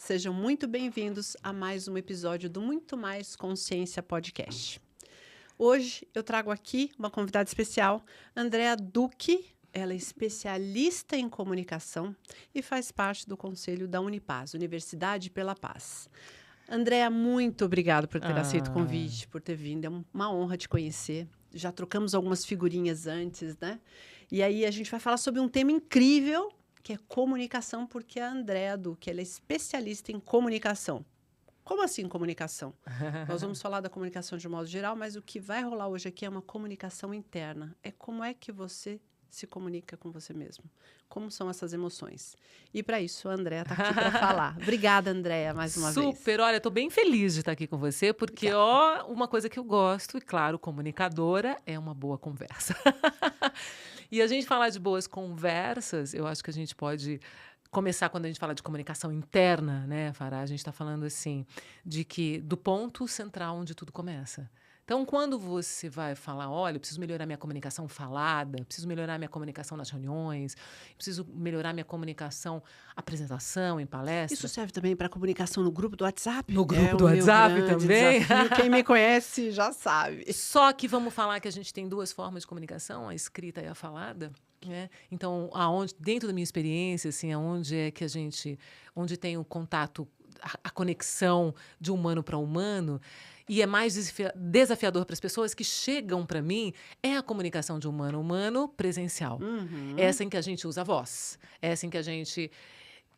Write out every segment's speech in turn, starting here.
sejam muito bem-vindos a mais um episódio do Muito Mais Consciência Podcast. Hoje eu trago aqui uma convidada especial, Andréa Duque. Ela é especialista em comunicação e faz parte do conselho da Unipaz, Universidade pela Paz. Andréa, muito obrigada por ter aceito o convite, por ter vindo. É uma honra te conhecer. Já trocamos algumas figurinhas antes, né? E aí a gente vai falar sobre um tema incrível, que é comunicação, porque a Andréa Duque, ela é especialista em comunicação. Como assim comunicação? Nós vamos falar da comunicação de um modo geral, mas o que vai rolar hoje aqui é uma comunicação interna. É como é que você se comunica com você mesmo. Como são essas emoções. E para isso, a Andréa está aqui para falar. Obrigada, Andréa, mais uma vez. Super, olha, estou bem feliz de estar aqui com você, porque, uma coisa que eu gosto, e claro, comunicadora, é uma boa conversa. E a gente falar de boas conversas, eu acho que a gente pode começar quando a gente fala de comunicação interna, né, Fará? A gente está falando, assim, de que do ponto central onde tudo começa. Então, quando você vai falar, olha, eu preciso melhorar minha comunicação falada, preciso melhorar minha comunicação nas reuniões, preciso melhorar minha comunicação, apresentação, em palestra. Isso serve também para comunicação no grupo do WhatsApp? No grupo do WhatsApp também. Desafio. Quem me conhece já sabe. Só que vamos falar que a gente tem duas formas de comunicação, a escrita e a falada. Né? Então, dentro da minha experiência, assim, aonde é que onde tem o contato, a conexão de humano para humano, e é mais desafiador para as pessoas que chegam para mim, é a comunicação de humano a humano presencial. Essa em que a gente usa a voz, essa em que a gente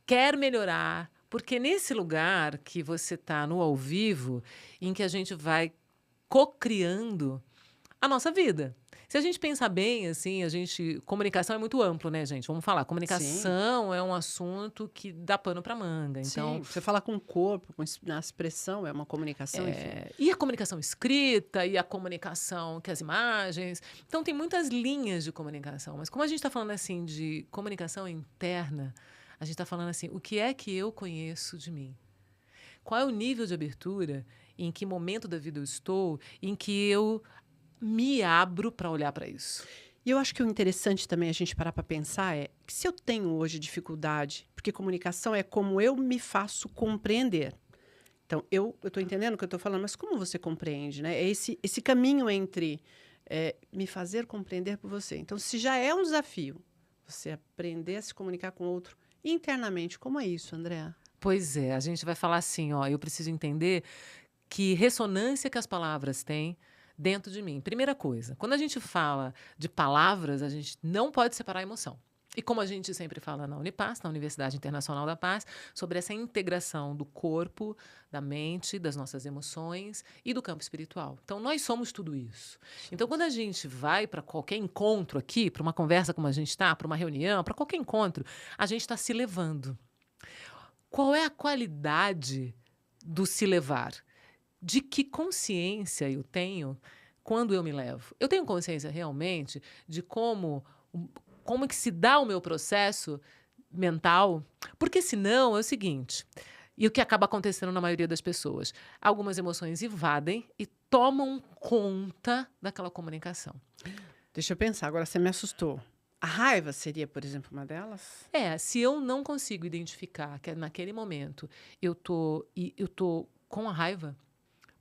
quer melhorar, porque nesse lugar que você está no ao vivo, em que a gente vai co-criando a nossa vida. Se a gente pensar bem, assim, comunicação é muito amplo, né, gente? Vamos falar, comunicação é um assunto que dá pano para manga. Então, sim, você fala com o corpo, na expressão, é uma comunicação, enfim. E a comunicação escrita, e a comunicação que as imagens. Então, tem muitas linhas de comunicação. Mas como a gente está falando, assim, de comunicação interna, a gente está falando, assim, o que é que eu conheço de mim? Qual é o nível de abertura, em que momento da vida eu estou, em que eu me abro para olhar para isso. E eu acho que o interessante também a gente parar para pensar é que se eu tenho hoje dificuldade, porque comunicação é como eu me faço compreender. Então, eu estou entendendo o que eu estou falando, mas como você compreende, né? É esse caminho entre me fazer compreender por você. Então, se já é um desafio você aprender a se comunicar com o outro internamente, como é isso, Andréa? Pois é, a gente vai falar assim, ó, eu preciso entender que ressonância que as palavras têm dentro de mim. Primeira coisa, quando a gente fala de palavras, a gente não pode separar a emoção. E como a gente sempre fala na Unipaz, na Universidade Internacional da Paz, sobre essa integração do corpo, da mente, das nossas emoções e do campo espiritual. Então, nós somos tudo isso. Então, quando a gente vai para qualquer encontro aqui, para uma conversa como a gente está, para uma reunião, para qualquer encontro, a gente está se levando. Qual é a qualidade do se levar? De que consciência eu tenho quando eu me levo? Eu tenho consciência realmente de como que se dá o meu processo mental? Porque senão é o seguinte, e o que acaba acontecendo na maioria das pessoas, algumas emoções invadem e tomam conta daquela comunicação. Deixa eu pensar, agora você me assustou. A raiva seria, por exemplo, uma delas? Se eu não consigo identificar que naquele momento eu tô com a raiva,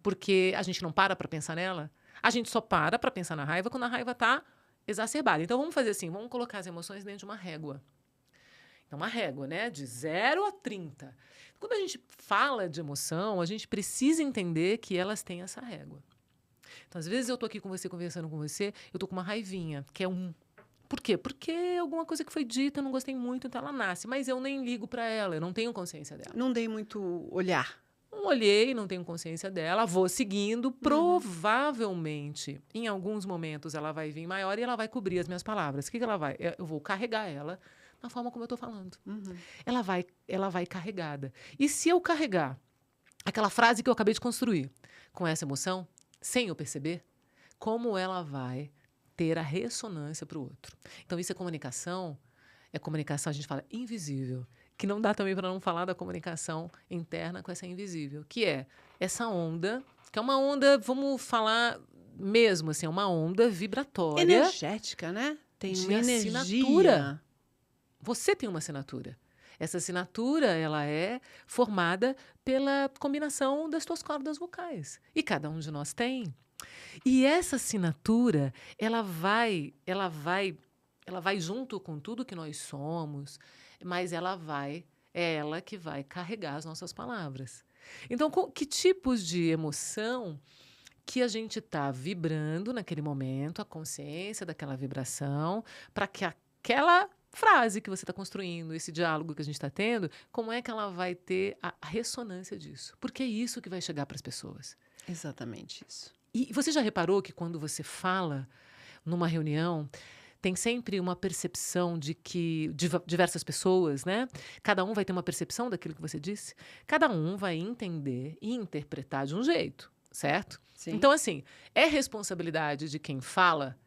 porque a gente não para pensar nela, a gente só para pensar na raiva quando a raiva está exacerbada. Então, vamos fazer assim, vamos colocar as emoções dentro de uma régua. Então, uma régua, né, de 0 a 30. Quando a gente fala de emoção, a gente precisa entender que elas têm essa régua. Então, às vezes eu estou aqui com você, conversando com você, eu estou com uma raivinha, que é 1. Por quê? Porque alguma coisa que foi dita, eu não gostei muito, então ela nasce. Mas eu nem ligo para ela, eu não tenho consciência dela. Não dei muito olhar. Não olhei, não tenho consciência dela, vou seguindo. Provavelmente, em alguns momentos, ela vai vir maior e ela vai cobrir as minhas palavras. O que ela vai? Eu vou carregar ela na forma como eu estou falando. Ela vai carregada. E se eu carregar aquela frase que eu acabei de construir com essa emoção, sem eu perceber, como ela vai ter a ressonância para o outro? Então, isso é comunicação, a gente fala invisível, que não dá também para não falar da comunicação interna com essa invisível, que é essa onda, que é uma onda, vamos falar mesmo, assim, é uma onda vibratória. Energética, né? Tem uma energia. Assinatura. Você tem uma assinatura. Essa assinatura, ela é formada pela combinação das tuas cordas vocais. E cada um de nós tem. E essa assinatura, ela vai junto com tudo que nós somos, mas é ela que vai carregar as nossas palavras. Então, que tipos de emoção que a gente está vibrando naquele momento, a consciência daquela vibração, para que aquela frase que você está construindo, esse diálogo que a gente está tendo, como é que ela vai ter a ressonância disso? Porque é isso que vai chegar para as pessoas. Exatamente isso. E você já reparou que quando você fala numa reunião, tem sempre uma percepção de que diversas pessoas, né? Cada um vai ter uma percepção daquilo que você disse. Cada um vai entender e interpretar de um jeito, certo? Sim. Então, assim, é responsabilidade de quem fala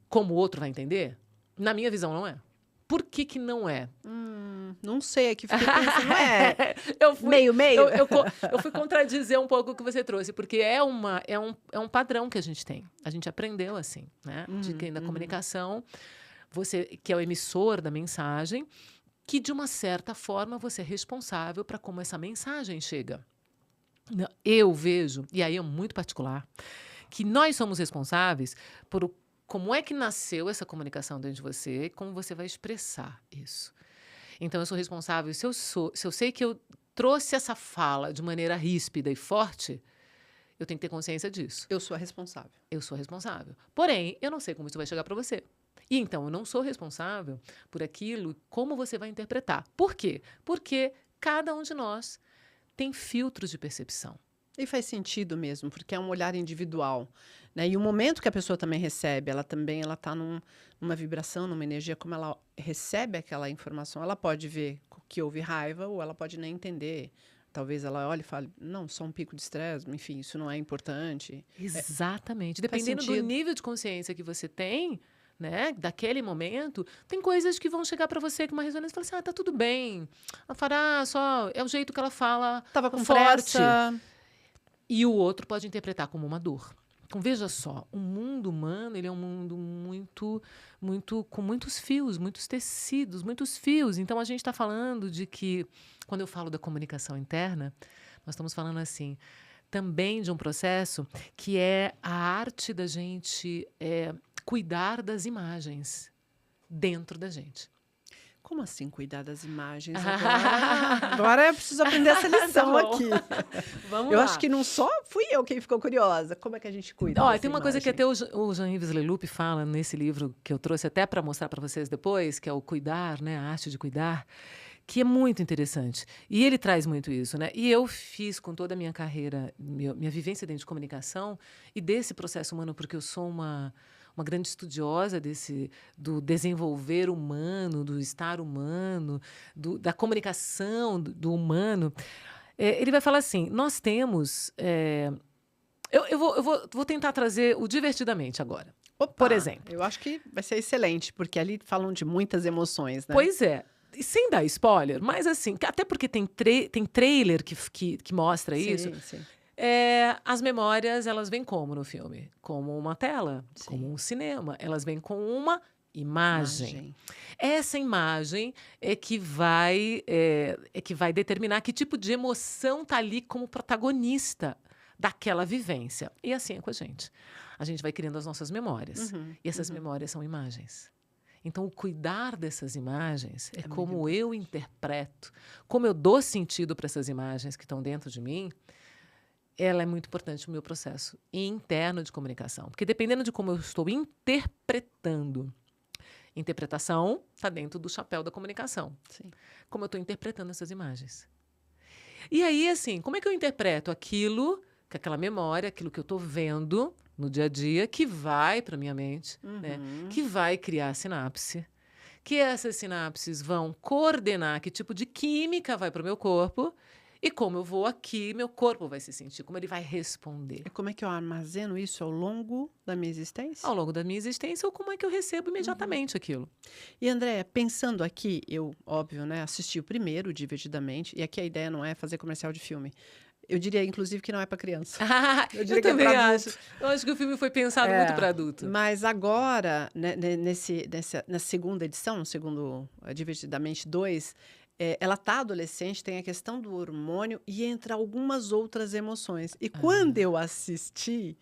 como o outro vai entender? Na minha visão, não é. Por que não é? Não sei, aqui fiquei pensando, não é meio. Eu fui contradizer um pouco o que você trouxe, porque é um padrão que a gente tem. A gente aprendeu assim, né? De que na comunicação, você que é o emissor da mensagem, que de uma certa forma você é responsável para como essa mensagem chega. Eu vejo, e aí é muito particular, que nós somos responsáveis por como é que nasceu essa comunicação dentro de você e como você vai expressar isso. Então, eu sou responsável. Se eu sei que eu trouxe essa fala de maneira ríspida e forte, eu tenho que ter consciência disso. Eu sou a responsável. Eu sou responsável. Porém, eu não sei como isso vai chegar para você. E então, eu não sou responsável por aquilo, como você vai interpretar. Por quê? Porque cada um de nós tem filtros de percepção. E faz sentido mesmo, porque é um olhar individual, né? E o momento que a pessoa também recebe, ela está numa vibração, numa energia, como ela recebe aquela informação, ela pode ver que houve raiva ou ela pode nem entender. Talvez ela olhe e fale, não, só um pico de estresse, enfim, isso não é importante. Exatamente. Dependendo do nível de consciência que você tem, né, daquele momento, tem coisas que vão chegar para você com uma ressonância e falar assim, tá tudo bem. Ela fala, só é o jeito que ela fala, tava com forte. pressa. E o outro pode interpretar como uma dor. Então, veja só, o mundo humano, ele é um mundo com muitos fios, muitos tecidos, muitos fios. Então, a gente está falando de que, quando eu falo da comunicação interna, nós estamos falando assim, também de um processo que é a arte da gente cuidar das imagens dentro da gente. Como assim cuidar das imagens agora? Agora eu preciso aprender essa lição aqui. Vamos lá. Eu acho que não só fui eu quem ficou curiosa. Como é que a gente cuida dessa tem uma imagem? coisa que até o Jean-Yves Leloup fala nesse livro que eu trouxe até para mostrar para vocês depois, que é o cuidar, né? A arte de cuidar, que é muito interessante. E ele traz muito isso, né? E eu fiz com toda a minha carreira, minha vivência dentro de comunicação e desse processo humano, porque eu sou uma grande estudiosa do desenvolver humano, do estar humano, da comunicação do humano. Ele vai falar assim, nós temos... Eu vou tentar trazer o divertidamente agora. Opa, por exemplo. Eu acho que vai ser excelente, porque ali falam de muitas emoções, né? Pois é. E sem dar spoiler, mas assim, até porque tem trailer que mostra isso. Sim. As memórias, elas vêm como no filme? Como uma tela, Sim. como um cinema. Elas vêm com uma imagem. Essa imagem é que vai determinar que tipo de emoção está ali como protagonista daquela vivência. E assim é com a gente. A gente vai criando as nossas memórias. E essas memórias são imagens. Então, o cuidar dessas imagens é como eu interpreto, como eu dou sentido para essas imagens que estão dentro de mim. Ela é muito importante no meu processo interno de comunicação. Porque dependendo de como eu estou interpretando, interpretação está dentro do chapéu da comunicação. Sim. Como eu estou interpretando essas imagens. E aí, assim, como é que eu interpreto aquela memória, aquilo que eu estou vendo no dia a dia, que vai para a minha mente, né? Que vai criar sinapse, que essas sinapses vão coordenar que tipo de química vai para o meu corpo. E como eu vou aqui, meu corpo vai se sentir, como ele vai responder. E como é que eu armazeno isso ao longo da minha existência? Ao longo da minha existência, ou como é que eu recebo imediatamente aquilo. E, Andréa, pensando aqui, eu, óbvio, né, assisti o primeiro, Divertidamente, e aqui a ideia não é fazer comercial de filme. Eu diria, inclusive, que não é para criança. Eu também acho. Eu acho que o filme foi pensado muito para adulto. Mas agora, né, na segunda edição, no segundo Divertidamente 2, ela tá adolescente, tem a questão do hormônio e entra algumas outras emoções. E quando Ah, eu assisti,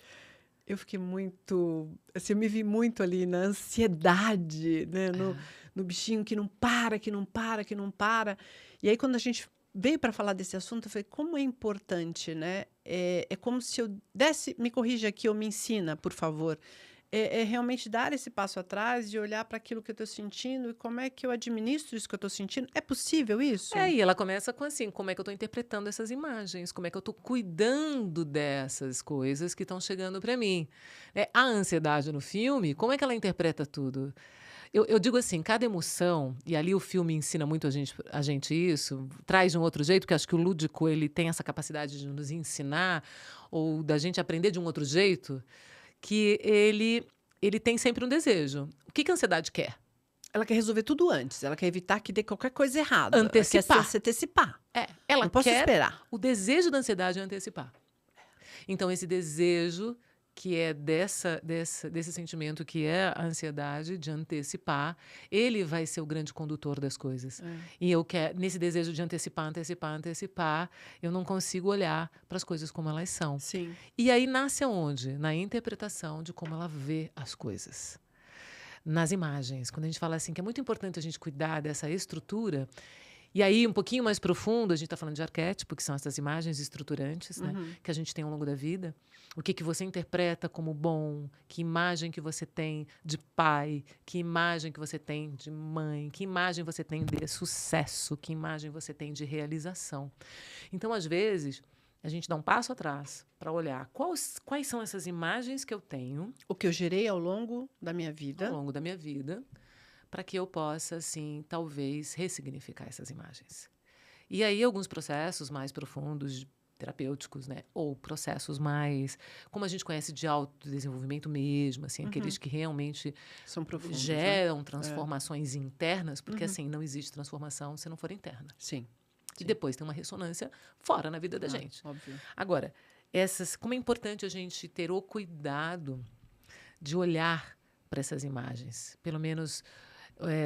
eu fiquei muito, assim, eu me vi muito ali na ansiedade, né, ah. no bichinho que não para, que não para, que não para. E aí, quando a gente veio para falar desse assunto, eu falei, como é importante, né? É como se eu desse, me corrija aqui ou me ensina, por favor. É realmente dar esse passo atrás e olhar para aquilo que eu estou sentindo e como é que eu administro isso que eu estou sentindo. É possível isso? E ela começa com assim, como é que eu estou interpretando essas imagens, como é que eu estou cuidando dessas coisas que estão chegando para mim. A ansiedade no filme, como é que ela interpreta tudo? Eu digo assim, cada emoção, e ali o filme ensina muito a gente isso, traz de um outro jeito, porque acho que o lúdico ele tem essa capacidade de nos ensinar, ou da gente aprender de um outro jeito, que ele tem sempre um desejo. O que a ansiedade quer? Ela quer resolver tudo antes, ela quer evitar que dê qualquer coisa errada. Ela quer Antecipar. se antecipar. Ela Não posso quer. esperar. O desejo da ansiedade é antecipar. Então, esse desejo que é desse sentimento que é a ansiedade de antecipar, ele vai ser o grande condutor das coisas. E eu quero, nesse desejo de antecipar, antecipar, antecipar, eu não consigo olhar para as coisas como elas são. Sim. E aí nasce aonde? Na interpretação de como ela vê as coisas. Nas imagens. Quando a gente fala assim que é muito importante a gente cuidar dessa estrutura, e aí, um pouquinho mais profundo, a gente está falando de arquétipo, que são essas imagens estruturantes, né, que a gente tem ao longo da vida. O que você interpreta como bom, que imagem que você tem de pai, que imagem que você tem de mãe, que imagem você tem de sucesso, que imagem você tem de realização. Então, às vezes, a gente dá um passo atrás para olhar quais são essas imagens que eu tenho O que eu gerei ao longo da minha ao vida. longo da minha vida, para que eu possa, assim, talvez ressignificar essas imagens. E aí, alguns processos mais profundos, terapêuticos, né? Ou processos mais, como a gente conhece, de autodesenvolvimento mesmo, assim, aqueles que realmente São profundos, né? geram transformações internas, porque, assim, não existe transformação se não for interna. Sim. E depois tem uma ressonância fora na vida da gente. Óbvio. Agora, como é importante a gente ter o cuidado de olhar para essas imagens, pelo menos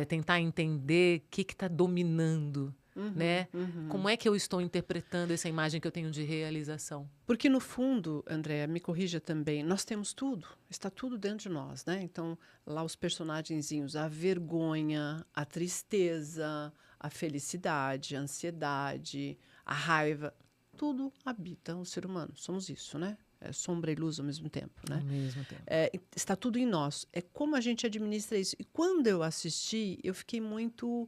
tentar entender o que está dominando, né? Como é que eu estou interpretando essa imagem que eu tenho de realização? Porque, no fundo, Andréa, me corrija também, nós temos tudo, está tudo dentro de nós, né? Então, lá os personagenzinhos, a vergonha, a tristeza, a felicidade, a ansiedade, a raiva, tudo habita o ser humano. Somos isso, né? É sombra e luz ao mesmo tempo, né? Ao mesmo tempo. Está tudo em nós. É como a gente administra isso. E quando eu assisti, eu fiquei muito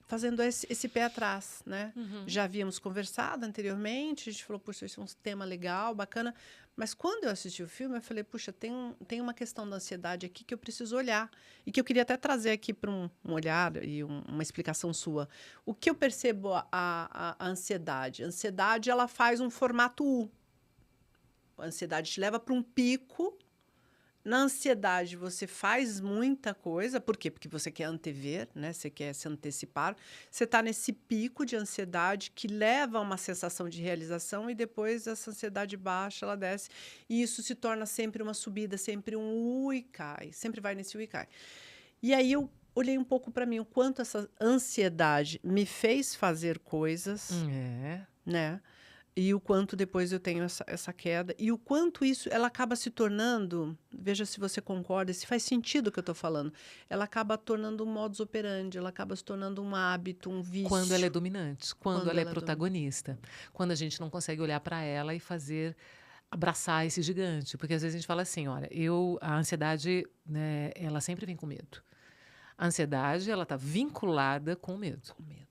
fazendo esse pé atrás, né? Já havíamos conversado anteriormente, a gente falou, puxa, isso é um tema legal, bacana. Mas quando eu assisti o filme, eu falei, puxa, tem uma questão da ansiedade aqui que eu preciso olhar. E que eu queria até trazer aqui para um olhar e uma explicação sua. O que eu percebo a ansiedade? A ansiedade, ela faz um formato U. A ansiedade te leva para um pico. Na ansiedade, você faz muita coisa. Por quê? Porque você quer antever, né? Você quer se antecipar. Você está nesse pico de ansiedade que leva a uma sensação de realização e depois essa ansiedade baixa, ela desce. E isso se torna sempre uma subida, sempre um U e cai. Sempre vai nesse U e cai. E aí eu olhei um pouco para mim, o quanto essa ansiedade me fez fazer coisas, né? E o quanto depois eu tenho essa queda. E o quanto isso, ela acaba se tornando, veja se você concorda, se faz sentido o que eu estou falando, ela acaba tornando um modus operandi, ela acaba se tornando um hábito, um vício. Quando ela é dominante, quando ela é protagonista. Quando a gente não consegue olhar para ela e abraçar esse gigante. Porque às vezes a gente fala assim, olha, a ansiedade, né, ela sempre vem com medo. A ansiedade, ela está vinculada com o medo. Com medo.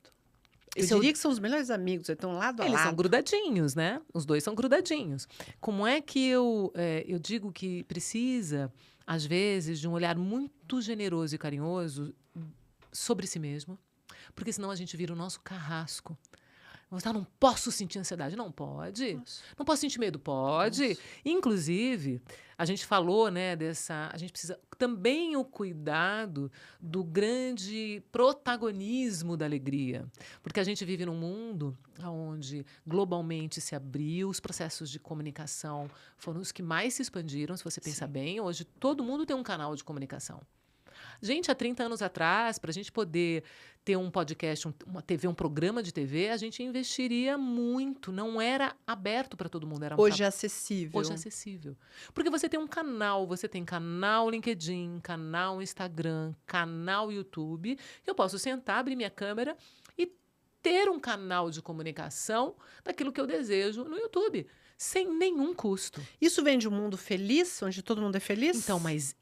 Eu diria que são os melhores amigos, eles estão lado a lado. Eles são grudadinhos, né? Os dois são grudadinhos. Como é que eu digo que precisa, às vezes, de um olhar muito generoso e carinhoso sobre si mesmo? Porque senão a gente vira o nosso carrasco. Não posso sentir ansiedade. Não pode. Nossa. Não posso sentir medo. Pode. Nossa. Inclusive, a gente falou, né, a gente precisa também o cuidado do grande protagonismo da alegria. Porque a gente vive num mundo onde globalmente se abriu, os processos de comunicação foram os que mais se expandiram, se você pensar bem. Hoje, todo mundo tem um canal de comunicação. Gente, há 30 anos atrás, para a gente poder ter um podcast, uma TV, um programa de TV, a gente investiria muito. Não era aberto para todo mundo. Era Hoje é acessível. Hoje é acessível. Porque você tem um canal, você tem canal LinkedIn, canal Instagram, canal YouTube, que eu posso sentar, abrir minha câmera e ter um canal de comunicação daquilo que eu desejo no YouTube, sem nenhum custo. Isso vem de um mundo feliz, onde todo mundo é feliz? Então, mas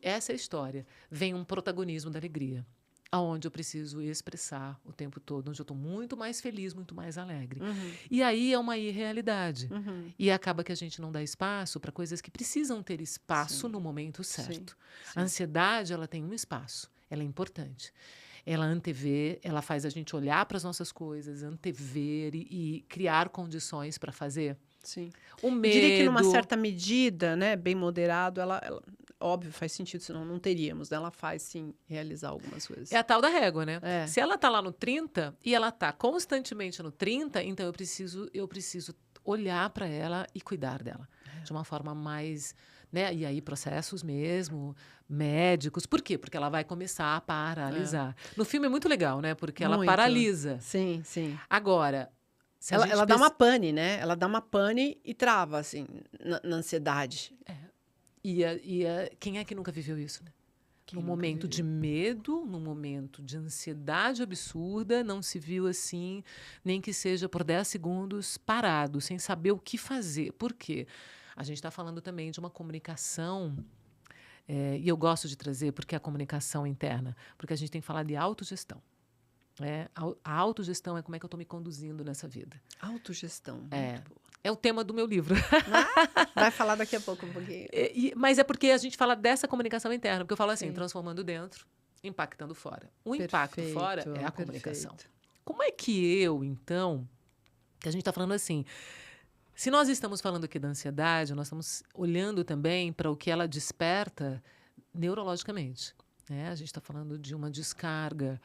essa é a história. Vem um protagonismo da alegria, aonde eu preciso expressar o tempo todo, onde eu estou muito mais feliz, muito mais alegre. E aí é uma irrealidade. E acaba que a gente não dá espaço para coisas que precisam ter espaço no momento certo. A ansiedade, ela tem um espaço, ela é importante. Ela antevê, ela faz a gente olhar para as nossas coisas, antever e criar condições para fazer. Sim. O medo... Eu diria que numa certa medida, né, bem moderado, ela óbvio, faz sentido, senão não teríamos. Né? Ela faz, sim, realizar algumas coisas. É a tal da régua, né? É. Se ela está lá no 30 e ela está constantemente no 30, então eu preciso olhar para ela e cuidar dela. De uma forma mais... Né? E aí, processos mesmo, médicos. Por quê? Porque ela vai começar a paralisar. No filme é muito legal, né? Porque ela paralisa. Sim, sim. Agora... Ela dá uma pane, né? Ela dá uma pane e trava, assim, na ansiedade. Quem é que nunca viveu isso, né? Num momento de medo, num momento de ansiedade absurda, não se viu assim, nem que seja por 10 segundos parado, sem saber o que fazer. Por quê? A gente está falando também de uma comunicação, e eu gosto de trazer, porque é a comunicação interna, porque a gente tem que falar de autogestão. A autogestão é como é que eu estou me conduzindo nessa vida. Autogestão, muito boa. É o tema do meu livro. Vai falar daqui a pouco um pouquinho. Mas é porque a gente fala dessa comunicação interna, porque eu falo assim, transformando dentro, impactando fora. O impacto fora é a comunicação. Como é que então, que a gente está falando assim, se nós estamos falando aqui da ansiedade, nós estamos olhando também para o que ela desperta neurologicamente. Né? A gente está falando de uma descarga.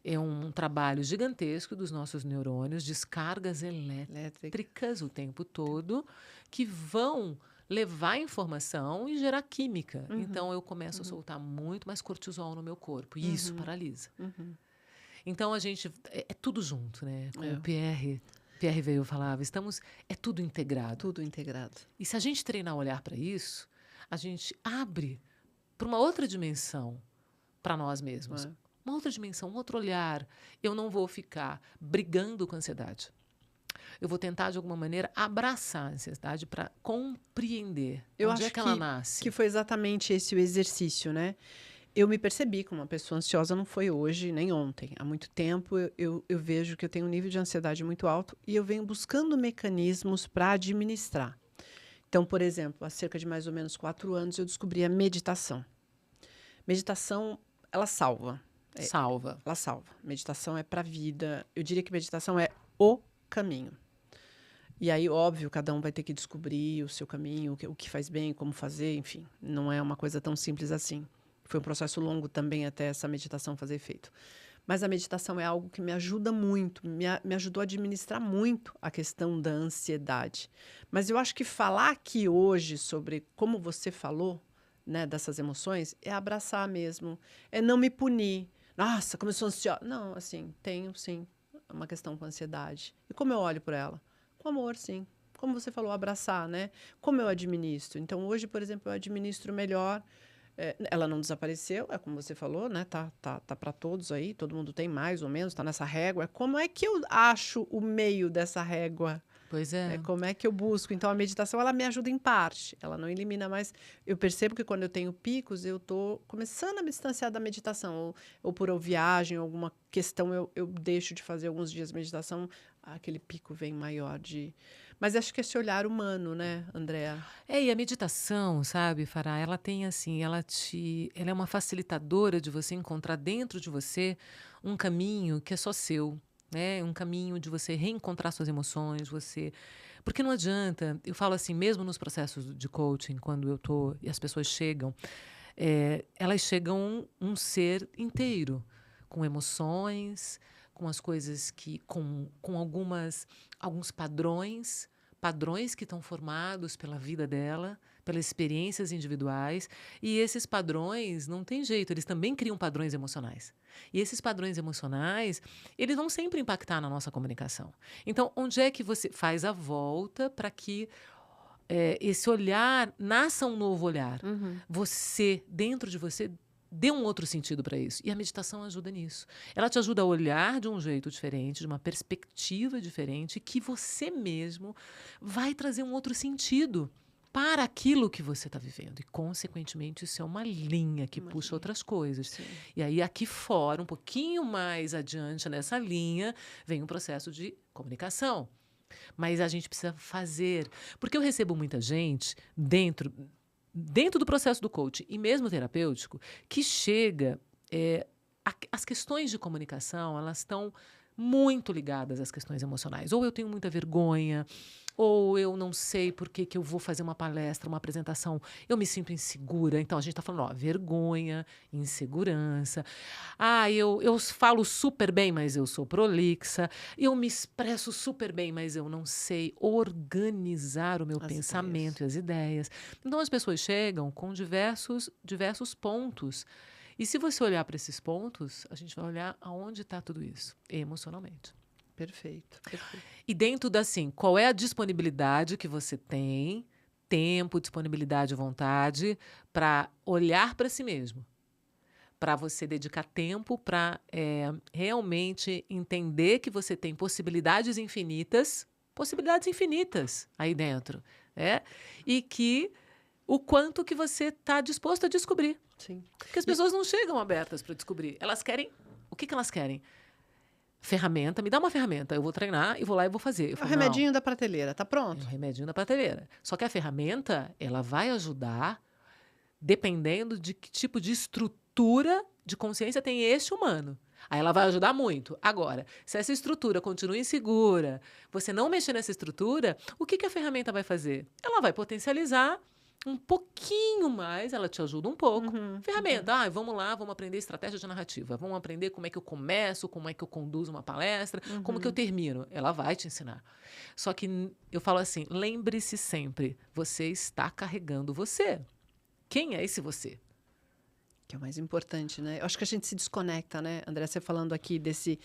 É um trabalho gigantesco dos nossos neurônios, descargas elétricas o tempo todo, que vão levar informação e gerar química. Então, eu começo a soltar muito mais cortisol no meu corpo. E isso paralisa. Então, a gente... É tudo junto, né? Como o Pierre veio falava, é tudo integrado. Tudo integrado. E se a gente treinar a olhar para isso, a gente abre para uma outra dimensão para nós mesmos. Uma outra dimensão, um outro olhar. Eu não vou ficar brigando com a ansiedade. Eu vou tentar, de alguma maneira, abraçar a ansiedade para compreender onde é que ela nasce. Que foi exatamente esse o exercício, né? Eu me percebi como uma pessoa ansiosa, não foi hoje nem ontem. Há muito tempo eu vejo que eu tenho um nível de ansiedade muito alto e eu venho buscando mecanismos para administrar. Então, por exemplo, há cerca de mais ou menos 4 anos, eu descobri a meditação. Meditação, ela salva. Ela salva. Meditação é para a vida. Eu diria que meditação é o caminho. E aí, óbvio, cada um vai ter que descobrir o seu caminho, o que faz bem, como fazer, enfim. Não é uma coisa tão simples assim. Foi um processo longo também até essa meditação fazer efeito. Mas a meditação é algo que me ajuda muito, me ajudou a administrar muito a questão da ansiedade. Mas eu acho que falar aqui hoje sobre como você falou, né, dessas emoções, é abraçar mesmo, é não me punir. Nossa, como eu sou ansiosa. Não, assim, tenho, sim, uma questão com ansiedade. E como eu olho por ela? Com amor, sim. Como você falou, abraçar, né? Como eu administro? Então, hoje, por exemplo, eu administro melhor. Ela não desapareceu, é como você falou, né? Tá para todos aí, todo mundo tem mais ou menos, tá nessa régua. Como é que eu acho o meio dessa régua? Pois é. Como é que eu busco? Então, a meditação, ela me ajuda em parte. Ela não elimina mais. Eu percebo que quando eu tenho picos, eu estou começando a me distanciar da meditação. Ou por viagem, alguma questão, eu deixo de fazer alguns dias de meditação. Aquele pico vem maior de... Mas acho que esse olhar humano, né, Andréa? E a meditação, sabe, Fará, ela tem assim, ela é uma facilitadora de você encontrar dentro de você um caminho que é só seu. Um caminho de você reencontrar suas emoções, porque não adianta, eu falo assim, mesmo nos processos de coaching, quando eu tô e as pessoas chegam, elas chegam um ser inteiro, com emoções, com as coisas com alguns padrões padrões que estão formados pela vida dela, pelas experiências individuais, e esses padrões, não tem jeito, eles também criam padrões emocionais. E esses padrões emocionais, eles vão sempre impactar na nossa comunicação. Então, onde é que você faz a volta para que esse olhar, nasça um novo olhar? Você, dentro de você, dê um outro sentido para isso. E a meditação ajuda nisso. Ela te ajuda a olhar de um jeito diferente, de uma perspectiva diferente, que você mesmo vai trazer um outro sentido para aquilo que você está vivendo. E, consequentemente, isso é uma linha que puxa outras coisas. Sim. E aí, aqui fora, um pouquinho mais adiante nessa linha, vem um processo de comunicação. Mas a gente precisa fazer. Porque eu recebo muita gente dentro do processo do coaching e mesmo terapêutico, que chega... as questões de comunicação, elas estão muito ligadas às questões emocionais. Ou eu tenho muita vergonha, ou eu não sei por que eu vou fazer uma palestra, uma apresentação, eu me sinto insegura. Então, a gente está falando, vergonha, insegurança. Eu falo super bem, mas eu sou prolixa. Eu me expresso super bem, mas eu não sei organizar o meu pensamento e as ideias. Então, as pessoas chegam com diversos pontos. E se você olhar para esses pontos, a gente vai olhar aonde está tudo isso, emocionalmente. Perfeito. E dentro qual é a disponibilidade que você tem, tempo, disponibilidade e vontade, para olhar para si mesmo. Para você dedicar tempo para realmente entender que você tem possibilidades infinitas aí dentro. E que o quanto que você está disposto a descobrir. Sim. Porque as pessoas não chegam abertas para descobrir. Elas querem... O que elas querem? Ferramenta. Me dá uma ferramenta. Eu vou treinar e vou lá e vou fazer. O remedinho da prateleira. Tá pronto? É o remedinho da prateleira. Só que a ferramenta, ela vai ajudar dependendo de que tipo de estrutura de consciência tem este humano. Aí ela vai ajudar muito. Agora, se essa estrutura continua insegura, você não mexer nessa estrutura, o que a ferramenta vai fazer? Ela vai potencializar um pouquinho mais, ela te ajuda um pouco. Ferramenta, vamos lá, vamos aprender estratégia de narrativa, vamos aprender como é que eu começo, como é que eu conduzo uma palestra, como que eu termino. Ela vai te ensinar. Só que eu falo assim, lembre-se sempre, você está carregando você. Quem é esse você? Que é o mais importante, né? Eu acho que a gente se desconecta, né, André? Você falando aqui desse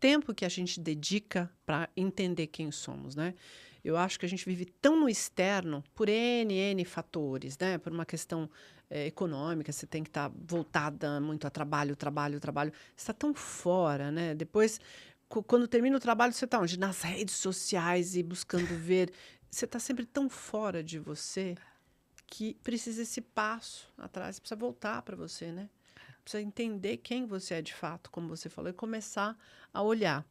tempo que a gente dedica para entender quem somos, né? Eu acho que a gente vive tão no externo por N fatores, né? Por uma questão econômica, você tem que estar voltada muito a trabalho. Você está tão fora, né? Depois, quando termina o trabalho, você está onde? Nas redes sociais e buscando ver. Você está sempre tão fora de você que precisa esse passo atrás, precisa voltar para você, né? Precisa entender quem você é de fato, como você falou, e começar a olhar.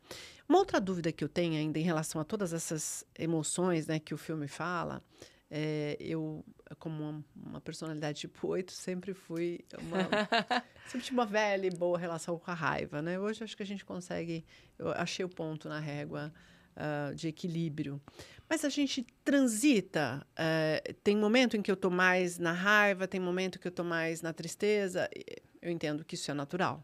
Uma outra dúvida que eu tenho ainda em relação a todas essas emoções, né, que o filme fala, eu, como uma personalidade tipo 8, sempre tive uma velha e boa relação com a raiva, né? Hoje acho que a gente consegue, eu achei o ponto na régua de equilíbrio. Mas a gente transita, tem momento em que eu estou mais na raiva, tem momento que eu estou mais na tristeza. Eu entendo que isso é natural.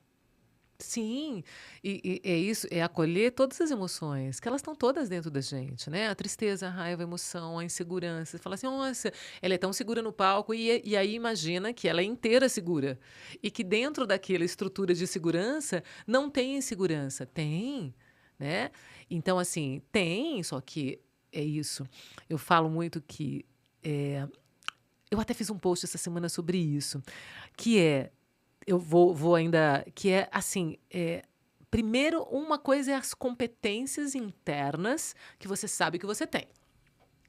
Sim, e é isso, é acolher todas as emoções, que elas estão todas dentro da gente, né? A tristeza, a raiva, a emoção, a insegurança. Você fala assim, nossa, ela é tão segura no palco, e aí imagina que ela é inteira segura. E que dentro daquela estrutura de segurança não tem insegurança. Tem, né? Então, assim, tem, só que é isso. Eu falo muito que... eu até fiz um post essa semana sobre isso, que eu vou ainda... Que é, assim... primeiro, uma coisa é as competências internas que você sabe que você tem.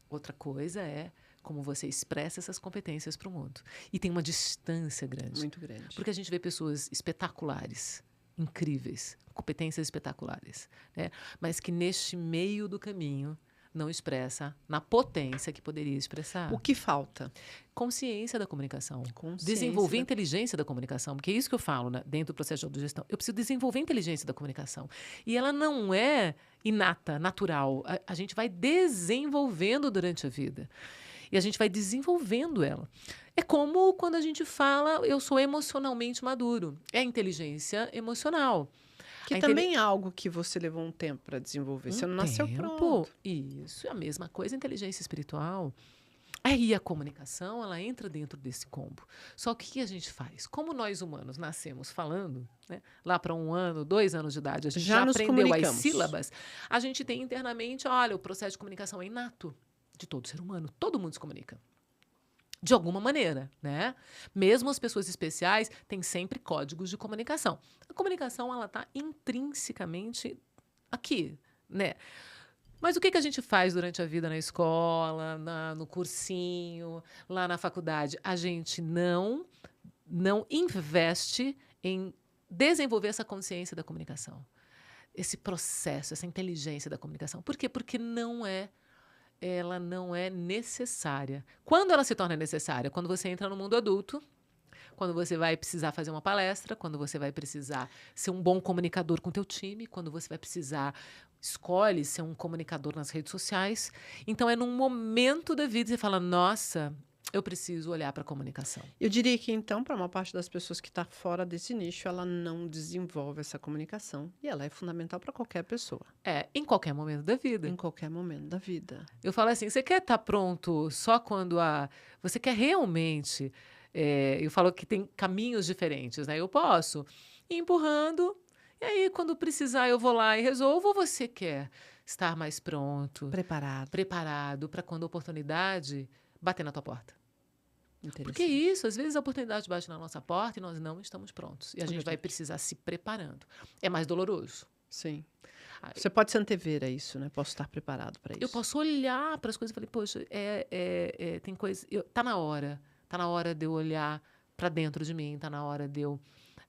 Outra coisa é como você expressa essas competências para o mundo. E tem uma distância grande. Muito grande. Porque a gente vê pessoas espetaculares, incríveis, competências espetaculares, né? Mas que neste meio do caminho não expressa na potência que poderia expressar. O que falta? Consciência da comunicação. Desenvolver inteligência da comunicação. Porque é isso que eu falo, né, dentro do processo de autogestão. Eu preciso desenvolver inteligência da comunicação. E ela não é inata, natural. A gente vai desenvolvendo durante a vida. E a gente vai desenvolvendo ela. É como quando a gente fala, eu sou emocionalmente maduro. É inteligência emocional. Que também é algo que você levou um tempo para desenvolver. Você não nasceu pronto. Isso, é a mesma coisa, inteligência espiritual. Aí a comunicação, ela entra dentro desse combo. Só que o que a gente faz? Como nós humanos nascemos falando, né, lá para 1 ano, 2 anos de idade, a gente já aprendeu as sílabas, a gente tem internamente, olha, o processo de comunicação é inato de todo ser humano. Todo mundo se comunica. De alguma maneira, né? Mesmo as pessoas especiais têm sempre códigos de comunicação. A comunicação, ela está intrinsecamente aqui, né? Mas o que a gente faz durante a vida na escola, no cursinho, lá na faculdade? A gente não investe em desenvolver essa consciência da comunicação, esse processo, essa inteligência da comunicação. Por quê? Porque ela não é necessária. Quando ela se torna necessária? Quando você entra no mundo adulto, quando você vai precisar fazer uma palestra, quando você vai precisar ser um bom comunicador com o teu time, quando você vai precisar, escolhe ser um comunicador nas redes sociais. Então, é num momento da vida que você fala, nossa, eu preciso olhar para a comunicação. Eu diria que, então, para uma parte das pessoas que está fora desse nicho, ela não desenvolve essa comunicação. E ela é fundamental para qualquer pessoa. Em qualquer momento da vida. Em qualquer momento da vida. Eu falo assim, você quer estar pronto só quando você quer realmente... eu falo que tem caminhos diferentes, né? Eu posso ir empurrando, e aí, quando precisar, eu vou lá e resolvo. Ou você quer estar mais pronto, preparado para quando a oportunidade bater na tua porta? Porque isso, às vezes a oportunidade bate na nossa porta e nós não estamos prontos. E a gente vai precisar se preparando. É mais doloroso. Sim. Você pode se antever a isso, né? Posso estar preparado para isso. Eu posso olhar para as coisas e falei, poxa, tem coisa... Tá na hora. Está na hora de eu olhar para dentro de mim, está na hora de eu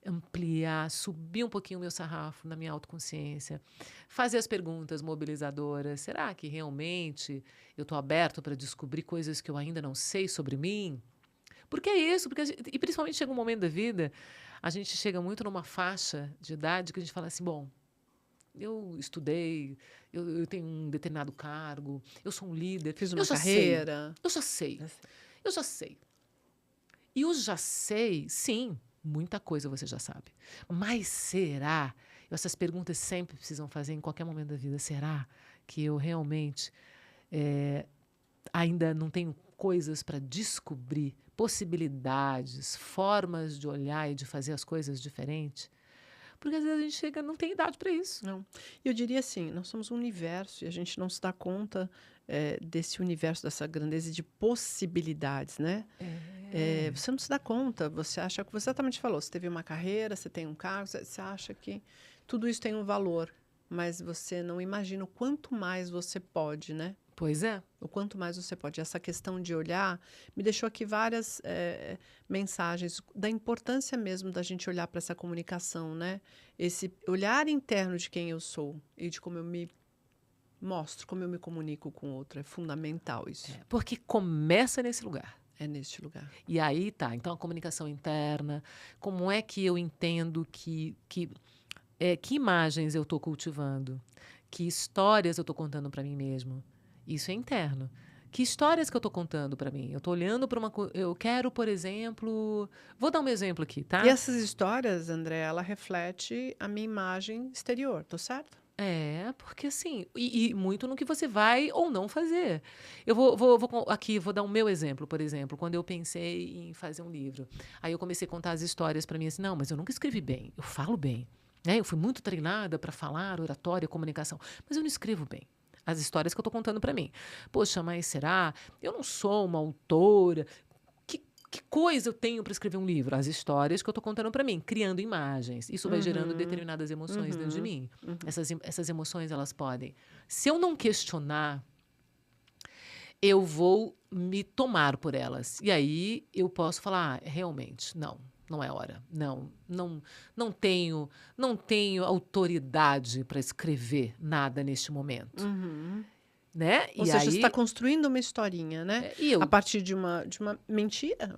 ampliar, subir um pouquinho o meu sarrafo na minha autoconsciência, fazer as perguntas mobilizadoras. Será que realmente eu estou aberto para descobrir coisas que eu ainda não sei sobre mim? Porque é isso, e principalmente chega um momento da vida, a gente chega muito numa faixa de idade que a gente fala assim, bom, eu estudei, eu tenho um determinado cargo, eu sou um líder. Fiz uma carreira. Eu já sei. E o já sei, sim, muita coisa você já sabe. Mas será? Essas perguntas sempre precisam fazer em qualquer momento da vida. Será que eu realmente ainda não tenho coisas para descobrir, possibilidades, formas de olhar e de fazer as coisas diferentes? Porque às vezes a gente chega, não tem idade para isso. Não. Eu diria assim, nós somos um universo e a gente não se dá conta desse universo, dessa grandeza de possibilidades, né? Você não se dá conta, você acha que você exatamente falou, você teve uma carreira, você tem um cargo, você acha que tudo isso tem um valor, mas você não imagina o quanto mais você pode, né? Pois é. O quanto mais você pode. Essa questão de olhar me deixou aqui várias mensagens da importância mesmo da gente olhar para essa comunicação, né? Esse olhar interno de quem eu sou e de como eu me mostro, como eu me comunico com o outro. É fundamental isso. Porque começa nesse lugar. É neste lugar. E aí tá. Então, a comunicação interna, como é que eu entendo que imagens eu estou cultivando? Que histórias eu estou contando para mim mesmo? Isso é interno. Que histórias que eu estou contando para mim? Eu estou olhando para uma... Eu quero, por exemplo... Vou dar um exemplo aqui, tá? E essas histórias, André, ela reflete a minha imagem exterior, tô certo? Porque assim... E muito no que você vai ou não fazer. Eu vou dar o meu exemplo, por exemplo. Quando eu pensei em fazer um livro. Aí eu comecei a contar as histórias para mim assim, não, mas eu nunca escrevi bem. Eu falo bem. Né? Eu fui muito treinada para falar, oratória, comunicação. Mas eu não escrevo bem. As histórias que eu estou contando para mim. Poxa, mas será? Eu não sou uma autora. Que coisa eu tenho para escrever um livro? As histórias que eu estou contando para mim, criando imagens. Isso vai gerando determinadas emoções dentro de mim. Essas emoções, elas podem... Se eu não questionar, eu vou me tomar por elas. E aí eu posso falar, realmente, não é hora. Não tenho autoridade para escrever nada neste momento. Né? Ou seja, você está construindo uma historinha, né? A partir de uma mentira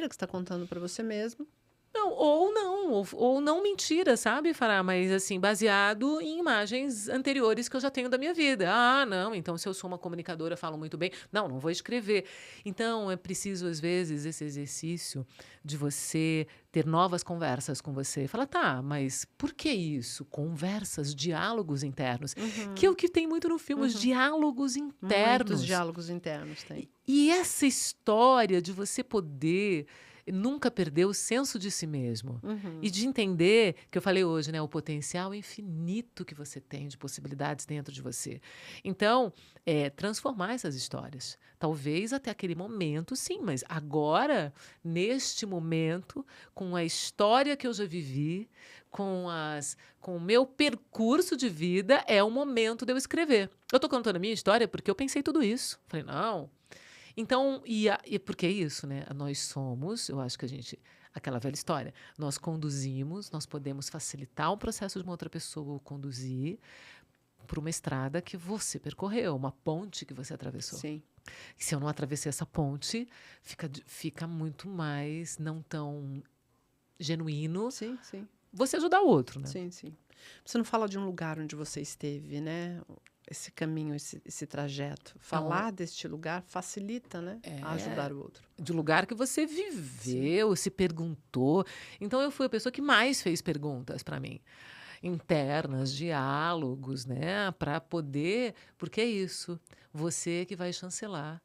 que você está contando para você mesmo. Ou não mentira, sabe, Fará? Mas, assim, baseado em imagens anteriores que eu já tenho da minha vida. Ah, não, então se eu sou uma comunicadora, falo muito bem. Não vou escrever. Então, é preciso, às vezes, esse exercício de você ter novas conversas com você. Fala, tá, mas por que isso? Conversas, diálogos internos. Que é o que tem muito no filme, os diálogos internos. Muitos diálogos internos tem. E essa história de você poder nunca perder o senso de si mesmo. E de entender, que eu falei hoje, né, o potencial infinito que você tem de possibilidades dentro de você. Então, transformar essas histórias. Talvez até aquele momento, sim, mas agora, neste momento, com a história que eu já vivi, com o meu percurso de vida, é o momento de eu escrever. Eu estou contando a minha história porque eu pensei tudo isso. Falei, não. Então, e por que isso, né? Nós somos, eu acho que aquela velha história, nós conduzimos, nós podemos facilitar o processo de uma outra pessoa conduzir por uma estrada que você percorreu, uma ponte que você atravessou. Sim. E se eu não atravessei essa ponte, fica muito mais não tão genuíno Sim. você ajudar o outro, né? Sim. Você não fala de um lugar onde você esteve, né? Esse caminho, esse trajeto. Falar deste lugar facilita, né? A ajudar o outro. De lugar que você viveu, se perguntou. Então, eu fui a pessoa que mais fez perguntas para mim. Internas, diálogos, né? Para poder... Porque é isso. Você que vai chancelar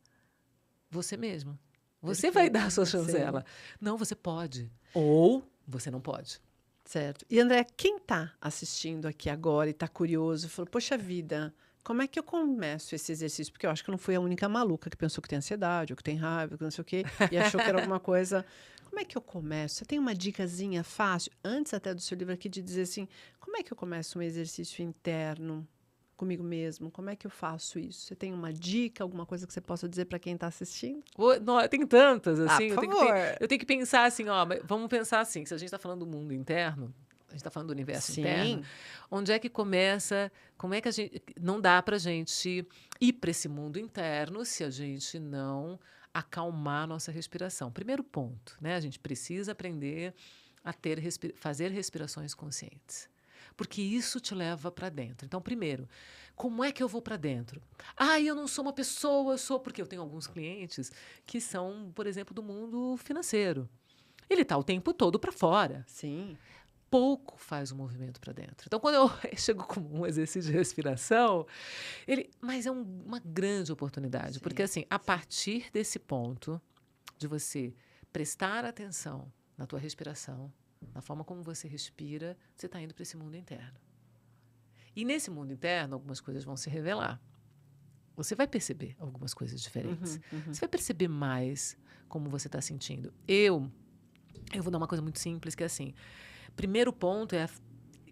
você mesmo. Você vai dar a sua chancela. Sim. Não, você pode. Ou você não pode. Certo. E, André, quem está assistindo aqui agora e está curioso, falou, poxa vida, como é que eu começo esse exercício? Porque eu acho que eu não fui a única maluca que pensou que tem ansiedade, ou que tem raiva, que não sei o quê, e achou que era alguma coisa. Como é que eu começo? Você tem uma dicasinha fácil, antes até do seu livro aqui, de dizer assim, como é que eu começo um exercício interno comigo mesmo? Como é que eu faço isso? Você tem uma dica, alguma coisa que você possa dizer para quem está assistindo? Não, tem tantas, assim. Por favor. Eu tenho que pensar assim, vamos pensar assim, se a gente está falando do mundo interno, a gente está falando do universo interno, onde é que começa, como é que a gente... Não dá para a gente ir para esse mundo interno se a gente não acalmar a nossa respiração. Primeiro ponto, né? A gente precisa aprender a fazer respirações conscientes. Porque isso te leva para dentro. Então, primeiro, como é que eu vou para dentro? Eu não sou uma pessoa, eu sou... Porque eu tenho alguns clientes que são, por exemplo, do mundo financeiro. Ele está o tempo todo para fora. Sim. Pouco faz o movimento para dentro. Então, quando eu chego com um exercício de respiração, mas é uma grande oportunidade. Porque, assim, a partir desse ponto de você prestar atenção na tua respiração, na forma como você respira, você está indo para esse mundo interno. E nesse mundo interno, algumas coisas vão se revelar. Você vai perceber algumas coisas diferentes. Você vai perceber mais como você está sentindo. Eu vou dar uma coisa muito simples, que é assim, primeiro ponto é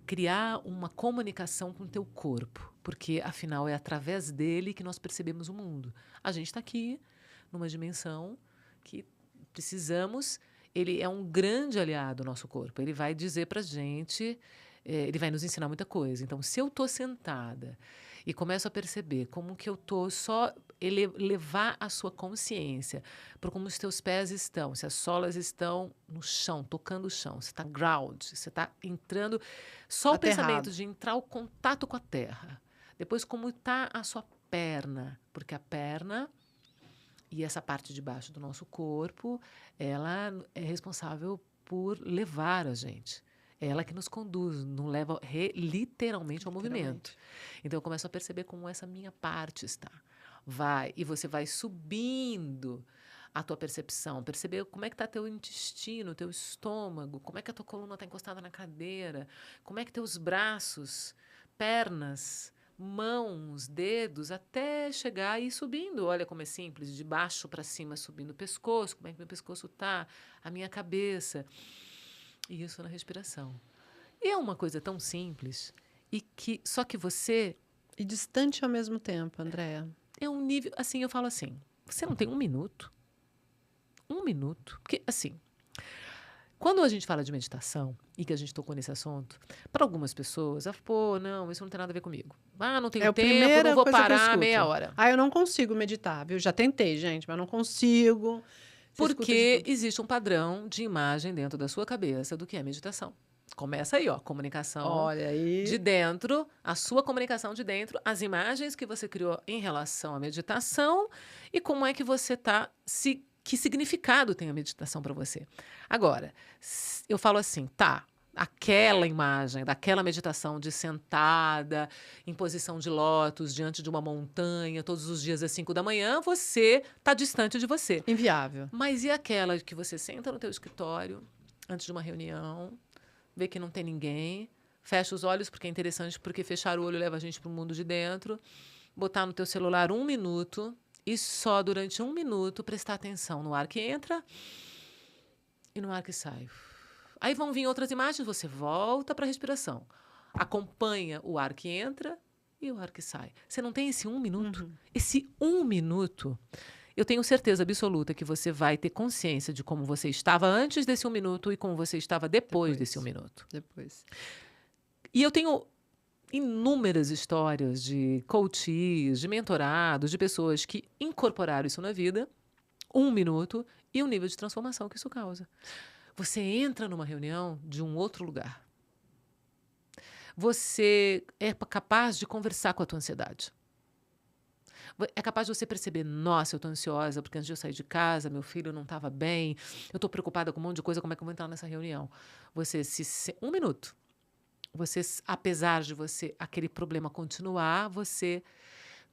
criar uma comunicação com o teu corpo, porque, afinal, é através dele que nós percebemos o mundo. A gente está aqui numa dimensão que precisamos... Ele é um grande aliado do nosso corpo. Ele vai dizer para a gente, ele vai nos ensinar muita coisa. Então, se eu estou sentada e começo a perceber como que eu estou só levar a sua consciência para como os teus pés estão, se as solas estão no chão, tocando o chão, você está ground, você está entrando, só Aterrado. O pensamento de entrar o contato com a terra. Depois, como está a sua perna, porque a perna... E essa parte de baixo do nosso corpo, ela é responsável por levar a gente. É ela que nos conduz, nos leva literalmente ao movimento. Então, eu começo a perceber como essa minha parte está. E você vai subindo a tua percepção, perceber como é que está teu intestino, teu estômago, como é que a tua coluna está encostada na cadeira, como é que teus braços, pernas... mãos, dedos, até chegar e ir subindo. Olha como é simples, de baixo para cima, subindo o pescoço, como é que meu pescoço está, a minha cabeça. E isso na respiração. E é uma coisa tão simples, só que você... E distante ao mesmo tempo, Andréa. É um nível... Assim, eu falo assim, você não tem 1 minuto? 1 minuto? Porque, assim... Quando a gente fala de meditação, e que a gente tocou nesse assunto, para algumas pessoas, não, isso não tem nada a ver comigo. Não tenho tempo, não vou parar meia hora. Eu não consigo meditar, viu? Já tentei, gente, mas não consigo. Você escuta de Porque tudo. existe um padrão de imagem dentro da sua cabeça do que é meditação. Começa aí, ó, comunicação Olha de aí. dentro, a sua comunicação de dentro, as imagens que você criou em relação à meditação e como é que você tá, que significado tem a meditação para você. Agora, eu falo assim, tá, aquela imagem daquela meditação de sentada, em posição de lótus, diante de uma montanha, todos os dias às 5 da manhã, você tá distante de você. Inviável. Mas e aquela que você senta no teu escritório, antes de uma reunião, vê que não tem ninguém, fecha os olhos, porque é interessante, porque fechar o olho leva a gente para o mundo de dentro, botar no teu celular 1 minuto e só durante 1 minuto prestar atenção no ar que entra e no ar que sai. Aí vão vir outras imagens, você volta para a respiração, acompanha o ar que entra e o ar que sai. Você não tem esse 1 minuto? Esse 1 minuto, eu tenho certeza absoluta que você vai ter consciência de como você estava antes desse 1 minuto e como você estava depois desse 1 minuto. Depois. E eu tenho inúmeras histórias de coaches, de mentorados, de pessoas que incorporaram isso na vida, 1 minuto e o nível de transformação que isso causa. Você entra numa reunião de um outro lugar. Você é capaz de conversar com a tua ansiedade. É capaz de você perceber, nossa, eu estou ansiosa porque antes de eu sair de casa, meu filho não estava bem, eu estou preocupada com um monte de coisa, como é que eu vou entrar nessa reunião? Você 1 minuto. Você, apesar de você aquele problema continuar, você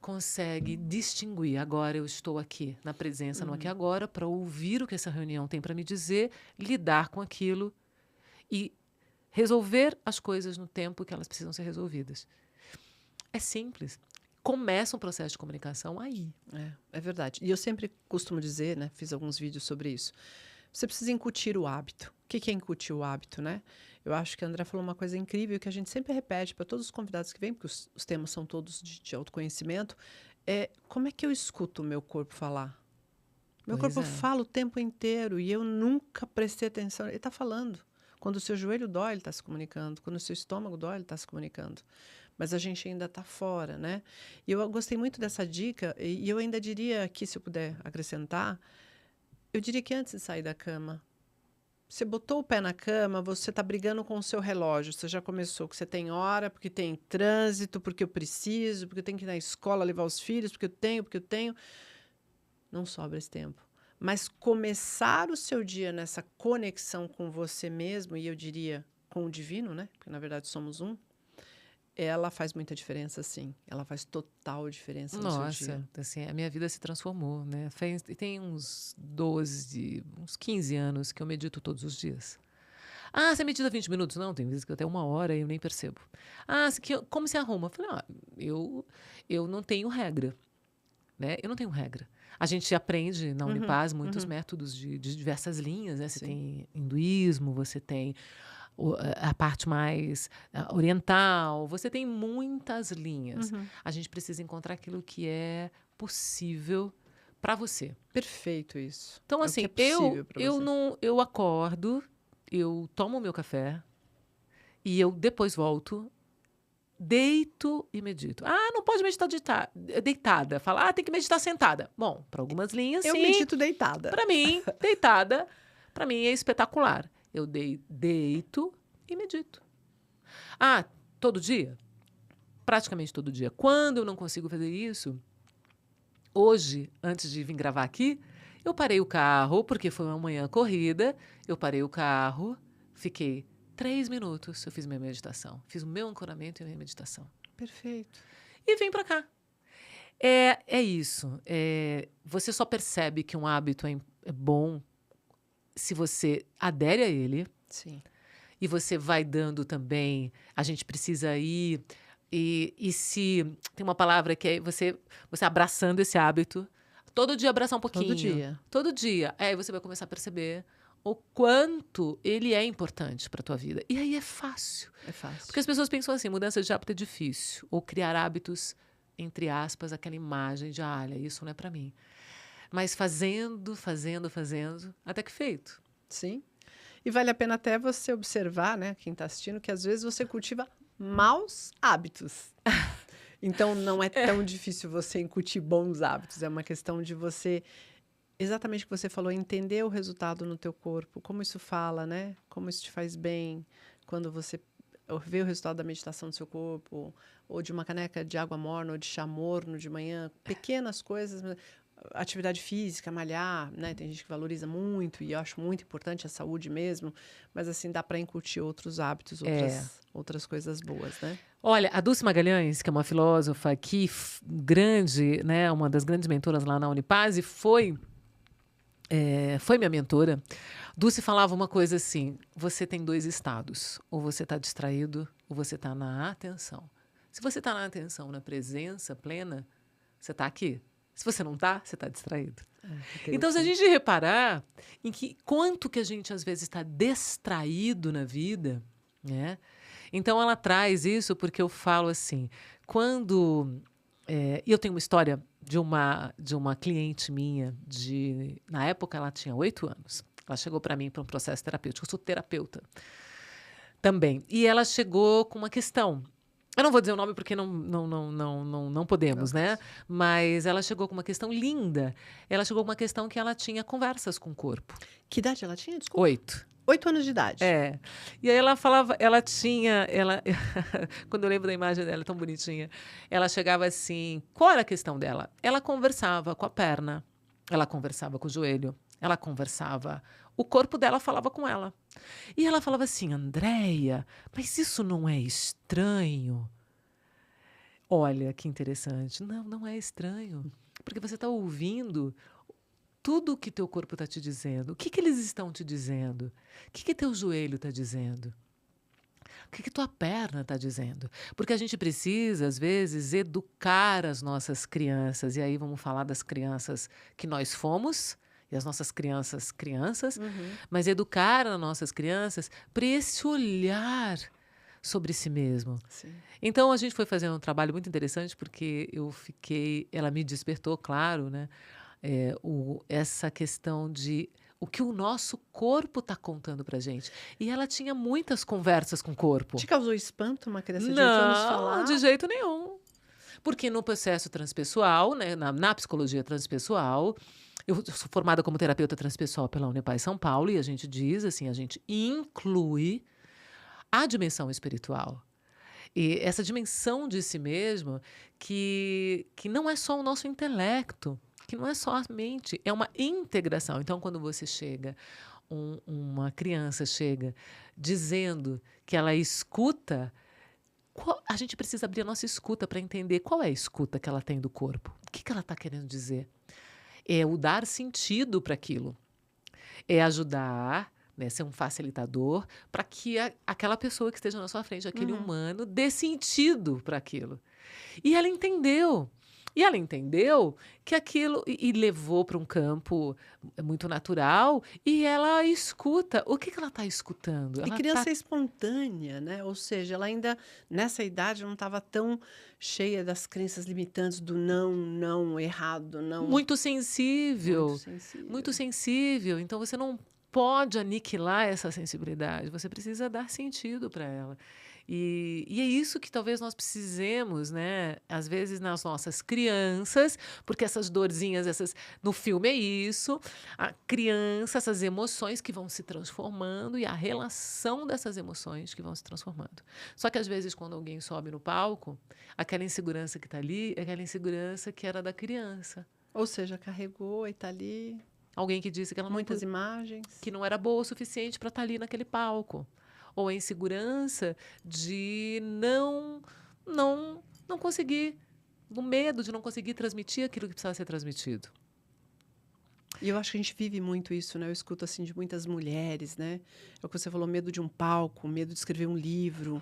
consegue distinguir. Agora eu estou aqui na presença, no aqui e agora, para ouvir o que essa reunião tem para me dizer, lidar com aquilo e resolver as coisas no tempo que elas precisam ser resolvidas. É simples. Começa um processo de comunicação aí. É verdade. E eu sempre costumo dizer, né? Fiz alguns vídeos sobre isso. Você precisa incutir o hábito. O que é incutir o hábito, né? Eu acho que a André falou uma coisa incrível que a gente sempre repete para todos os convidados que vêm, porque os temas são todos de autoconhecimento. Como é que eu escuto o meu corpo falar? Meu corpo fala o tempo inteiro e eu nunca prestei atenção. Ele está falando. Quando o seu joelho dói, ele está se comunicando. Quando o seu estômago dói, ele está se comunicando. Mas a gente ainda está fora, né? E eu gostei muito dessa dica e eu ainda diria aqui, se eu puder acrescentar, eu diria que antes de sair da cama, você botou o pé na cama, você está brigando com o seu relógio. Você já começou, que você tem hora, porque tem trânsito, porque eu preciso, porque eu tenho que ir na escola levar os filhos, porque eu tenho. Não sobra esse tempo. Mas começar o seu dia nessa conexão com você mesmo, e eu diria com o divino, né? Porque na verdade somos um. Ela faz muita diferença, sim. Ela faz total diferença no seu dia. Nossa, assim, a minha vida se transformou, né? Tem uns 15 anos que eu medito todos os dias. Ah, você medita 20 minutos? Não, tem vezes que até 1 hora e eu nem percebo. Ah, como se arruma? Eu falei, eu não tenho regra, né? Eu não tenho regra. A gente aprende na Unipaz muitos métodos de diversas linhas, né? Você tem hinduísmo, você tem a parte mais oriental, você tem muitas linhas. A gente precisa encontrar aquilo que é possível para você. Perfeito isso. Então, assim, eu acordo, eu tomo o meu café e eu depois volto, deito e medito. Ah, não pode meditar deitada. Fala, tem que meditar sentada. Bom, para algumas linhas, eu sim. Eu medito deitada. Para mim, deitada, para mim é espetacular. Eu deito e medito. Ah, todo dia? Praticamente todo dia. Quando eu não consigo fazer isso, hoje, antes de vir gravar aqui, eu parei o carro, porque foi uma manhã corrida, eu parei o carro, fiquei 3 minutos, eu fiz minha meditação. Fiz o meu ancoramento e a minha meditação. Perfeito. E vim para cá. É isso. Você só percebe que um hábito é bom se você adere a ele. Sim. E você vai dando também, a gente precisa ir, e se tem uma palavra que é você abraçando esse hábito, todo dia abraçar um pouquinho. Todo dia. Todo dia. Aí você vai começar a perceber o quanto ele é importante para a tua vida. E aí é fácil. É fácil. Porque as pessoas pensam assim, mudança de hábito é difícil. Ou criar hábitos, entre aspas, aquela imagem de, olha, isso não é para mim. Mas fazendo, até que feito. Sim. E vale a pena até você observar, né, quem está assistindo, que às vezes você cultiva maus hábitos. Então, não é tão difícil você incutir bons hábitos. É uma questão de você exatamente o que você falou, entender o resultado no teu corpo, como isso fala, né? Como isso te faz bem, quando você vê o resultado da meditação no seu corpo, ou de uma caneca de água morna, ou de chá morno de manhã, pequenas coisas, atividade física, malhar, né? Tem gente que valoriza muito, e eu acho muito importante a saúde mesmo, mas assim, dá para incutir outros hábitos, É. outras coisas boas, né? Olha, a Dulce Magalhães, que é uma filósofa que grande, né, uma das grandes mentoras lá na Unipase, foi minha mentora. Dulce falava uma coisa assim: você tem 2 estados, ou você está distraído, ou você está na atenção. Se você está na atenção, na presença plena, você está aqui. Se você não está, você está distraído. Então, se a gente reparar em que quanto que a gente às vezes está distraído na vida, né? Então ela traz isso porque eu falo assim, quando e eu tenho uma história de uma cliente minha na época ela tinha 8 anos. Ela chegou para mim para um processo terapêutico. Eu sou terapeuta também. E ela chegou com uma questão. Eu não vou dizer o nome porque não podemos, né? Mas ela chegou com uma questão linda. Ela chegou com uma questão que ela tinha conversas com o corpo. Que idade ela tinha? Desculpa. 8. 8 anos de idade. É. E aí ela falava, ela tinha, quando eu lembro da imagem dela, é tão bonitinha, ela chegava assim, qual era a questão dela? Ela conversava com a perna, ela conversava com o joelho, ela conversava, o corpo dela falava com ela. E ela falava assim, Andréia, mas isso não é estranho? Olha, que interessante. Não, não é estranho, porque você está ouvindo tudo o que teu corpo está te dizendo. O que eles estão te dizendo? O que teu joelho está dizendo? O que tua perna está dizendo? Porque a gente precisa, às vezes, educar as nossas crianças. E aí vamos falar das crianças que nós fomos, e as nossas crianças, mas educar as nossas crianças para esse olhar sobre si mesmo. Sim. Então, a gente foi fazendo um trabalho muito interessante, porque ela me despertou, claro, né? Essa questão de o que o nosso corpo está contando pra gente. E ela tinha muitas conversas com o corpo. Te causou espanto uma criança de 8 anos falar? Não, de jeito nenhum. Porque no processo transpessoal, né, na psicologia transpessoal, eu sou formada como terapeuta transpessoal pela Unipaz São Paulo, e a gente diz assim, a gente inclui a dimensão espiritual. E essa dimensão de si mesmo que não é só o nosso intelecto, que não é só a mente, é uma integração. Então, quando você chega, uma criança chega dizendo que ela escuta, a gente precisa abrir a nossa escuta para entender qual é a escuta que ela tem do corpo. O que ela está querendo dizer? É o dar sentido para aquilo. É ajudar, né, ser um facilitador para que aquela pessoa que esteja na sua frente, aquele humano, dê sentido para aquilo. E ela entendeu. E ela entendeu que aquilo e levou para um campo muito natural e ela escuta. O que ela está escutando? E criança é espontânea, né? Ou seja, ela ainda, nessa idade, não estava tão cheia das crenças limitantes do não, errado, não. Muito sensível. Muito sensível. Muito sensível. Então, você não pode aniquilar essa sensibilidade. Você precisa dar sentido para ela. E é isso que talvez nós precisemos, né? Às vezes nas nossas crianças, porque essas dorzinhas, no filme é isso, a criança, essas emoções que vão se transformando e a relação dessas emoções que vão se transformando. Só que às vezes quando alguém sobe no palco, aquela insegurança que está ali é aquela insegurança que era da criança. Ou seja, carregou e está ali. Alguém que disse que ela muitas imagens, que não era boa o suficiente para estar ali naquele palco. Ou a insegurança de não conseguir, o medo de não conseguir transmitir aquilo que precisava ser transmitido. E eu acho que a gente vive muito isso, né? Eu escuto assim de muitas mulheres, né? É o que você falou, medo de um palco, medo de escrever um livro.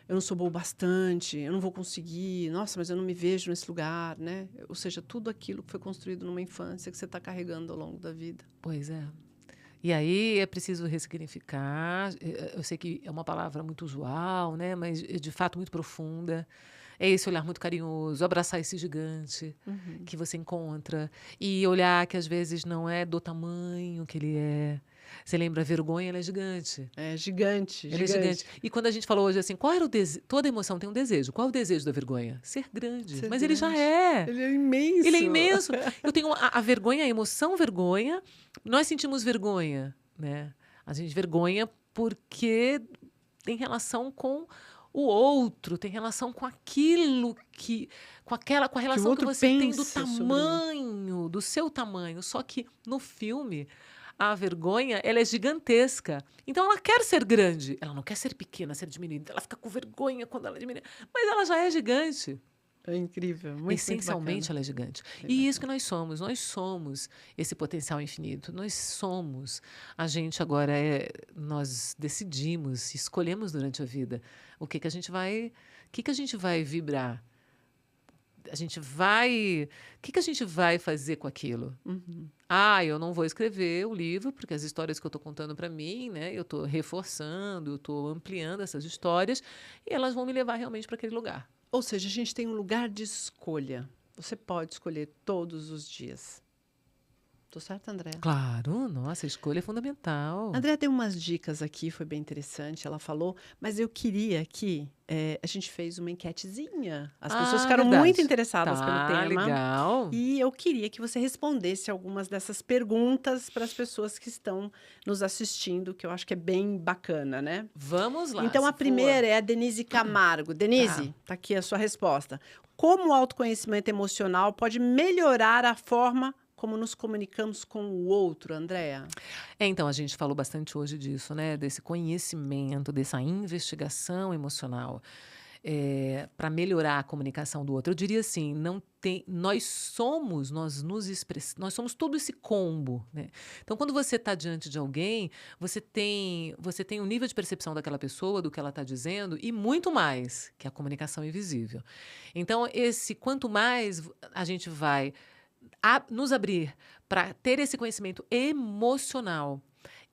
Eu não sou boa o bastante, eu não vou conseguir. Nossa, mas eu não me vejo nesse lugar, né? Ou seja, tudo aquilo que foi construído numa infância que você está carregando ao longo da vida. Pois é. E aí é preciso ressignificar. Eu sei que é uma palavra muito usual, né? Mas de fato muito profunda. É esse olhar muito carinhoso, abraçar esse gigante que você encontra e olhar que às vezes não é do tamanho que ele é, Você lembra, a vergonha, ela é gigante. É gigante, Ela é gigante. E quando a gente falou hoje assim, qual era o desejo? Toda emoção tem um desejo. Qual é o desejo da vergonha? Ser grande. Ser Mas ele já grande. é. Ele é imenso. Ele é imenso. Eu tenho a vergonha, a emoção vergonha. Nós sentimos vergonha, né? A gente vergonha porque tem relação com o outro, tem relação com aquilo que, com a relação que outro você tem do pensa sobre mim. tamanho, do seu tamanho. Só que no filme a vergonha, ela é gigantesca. Então ela quer ser grande, ela não quer ser pequena, ser diminuída. Ela fica com vergonha quando ela é diminuída, mas ela já é gigante. É incrível, muito Essencialmente, ela é gigante. E isso que nós somos esse potencial infinito. Nós somos. A gente agora nós decidimos, escolhemos durante a vida o que a gente vai vibrar. A gente vai, o que a gente vai fazer com aquilo? Eu não vou escrever o livro porque as histórias que eu estou contando para mim, né, eu estou reforçando, eu estou ampliando essas histórias e elas vão me levar realmente para aquele lugar. Ou seja, a gente tem um lugar de escolha. Você pode escolher todos os dias. Tô certa, André? Claro, nossa, a escolha é fundamental. André deu umas dicas aqui, foi bem interessante, ela falou, mas eu queria que a gente fez uma enquetezinha. As pessoas ficaram verdade. muito interessadas pelo tema. Legal. E eu queria que você respondesse algumas dessas perguntas para as pessoas que estão nos assistindo, que eu acho que é bem bacana, né? Vamos lá. Então, a primeira é a Denise Camargo. Denise, tá aqui a sua resposta. Como o autoconhecimento emocional pode melhorar a forma como nos comunicamos com o outro, Andréa? Então, a gente falou bastante hoje disso, né? Desse conhecimento, dessa investigação emocional. Para melhorar a comunicação do outro. Eu diria assim, nós somos todo esse combo, né? Então, quando você está diante de alguém, você tem um nível de percepção daquela pessoa, do que ela está dizendo, e muito mais, que é a comunicação invisível. Então, quanto mais a gente vai nos abrir para ter esse conhecimento emocional,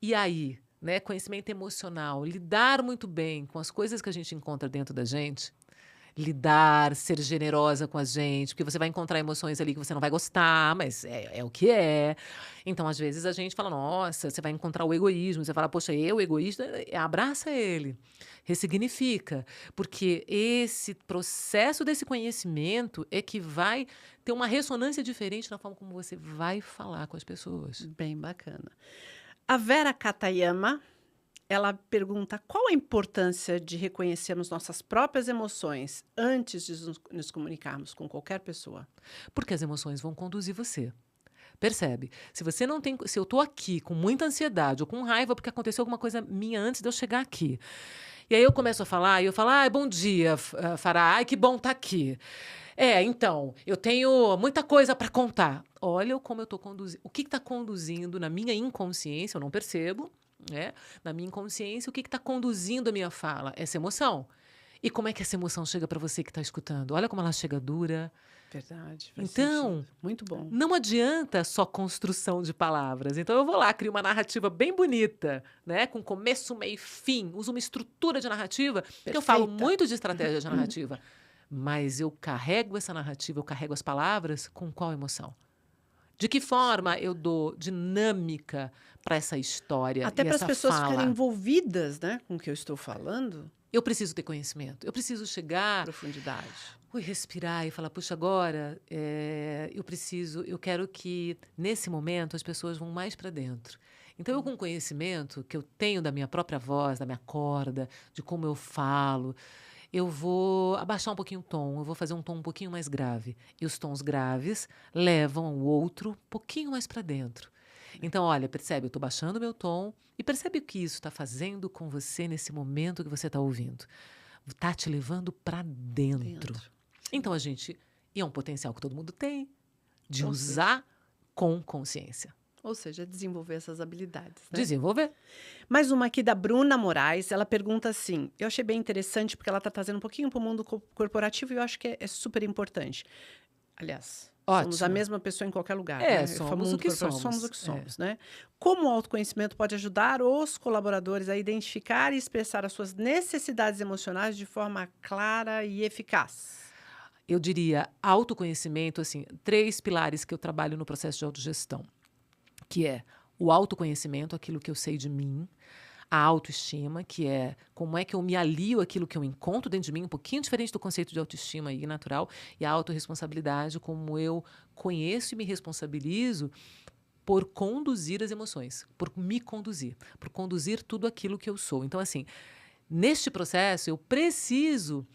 e aí, né, conhecimento emocional, lidar muito bem com as coisas que a gente encontra dentro da gente, ser generosa com a gente, porque você vai encontrar emoções ali que você não vai gostar, mas é o que é. Então, às vezes, a gente fala, nossa, você vai encontrar o egoísmo, você fala, poxa, egoísta, abraça ele, ressignifica, porque esse processo desse conhecimento é que vai ter uma ressonância diferente na forma como você vai falar com as pessoas. Bem bacana. A Vera Katayama, ela pergunta qual a importância de reconhecermos nossas próprias emoções antes de nos comunicarmos com qualquer pessoa? Porque as emoções vão conduzir você. Percebe? Se eu estou aqui com muita ansiedade ou com raiva porque aconteceu alguma coisa minha antes de eu chegar aqui, e aí eu começo a falar, e eu falo, bom dia, Fará, que bom estar aqui. Então, eu tenho muita coisa para contar. Olha como eu estou conduzindo. O que está conduzindo na minha inconsciência, eu não percebo, né? Na minha inconsciência, o que está conduzindo a minha fala? Essa emoção. E como é que essa emoção chega para você que está escutando? Olha como ela chega dura. Verdade. Então, muito bom. Não adianta só construção de palavras. Então, eu vou lá, crio uma narrativa bem bonita, né? Com começo, meio e fim. Uso uma estrutura de narrativa, porque eu falo muito de estratégia de narrativa. Mas eu carrego essa narrativa, eu carrego as palavras com qual emoção? De que forma eu dou dinâmica para essa história? Até para as pessoas ficarem envolvidas, né, com o que eu estou falando. Eu preciso ter conhecimento. Eu preciso chegar... Profundidade. Respirar e falar, puxa, agora eu quero que, nesse momento, as pessoas vão mais para dentro. Então, eu com o conhecimento que eu tenho da minha própria voz, da minha corda, de como eu falo, eu vou abaixar um pouquinho o tom, eu vou fazer um tom um pouquinho mais grave. E os tons graves levam o outro um pouquinho mais para dentro. Então, olha, percebe, eu estou baixando o meu tom e percebe o que isso está fazendo com você nesse momento que você está ouvindo. Está te levando para dentro. Então, e é um potencial que todo mundo tem, de usar com consciência. Ou seja, desenvolver essas habilidades. Né? Desenvolver. Mais uma aqui da Bruna Moraes, ela pergunta assim, eu achei bem interessante porque ela está trazendo um pouquinho para o mundo corporativo e eu acho que é super importante. Aliás, somos a mesma pessoa em qualquer lugar. Né? Somos o que somos. Somos o que somos, né? Como o autoconhecimento pode ajudar os colaboradores a identificar e expressar as suas necessidades emocionais de forma clara e eficaz? Eu diria autoconhecimento, assim, 3 pilares que eu trabalho no processo de autogestão, que é o autoconhecimento, aquilo que eu sei de mim, a autoestima, que é como é que eu me alio àquilo que eu encontro dentro de mim, um pouquinho diferente do conceito de autoestima aí, natural, e a autorresponsabilidade, como eu conheço e me responsabilizo por conduzir as emoções, por me conduzir, por conduzir tudo aquilo que eu sou. Então, assim, neste processo, eu preciso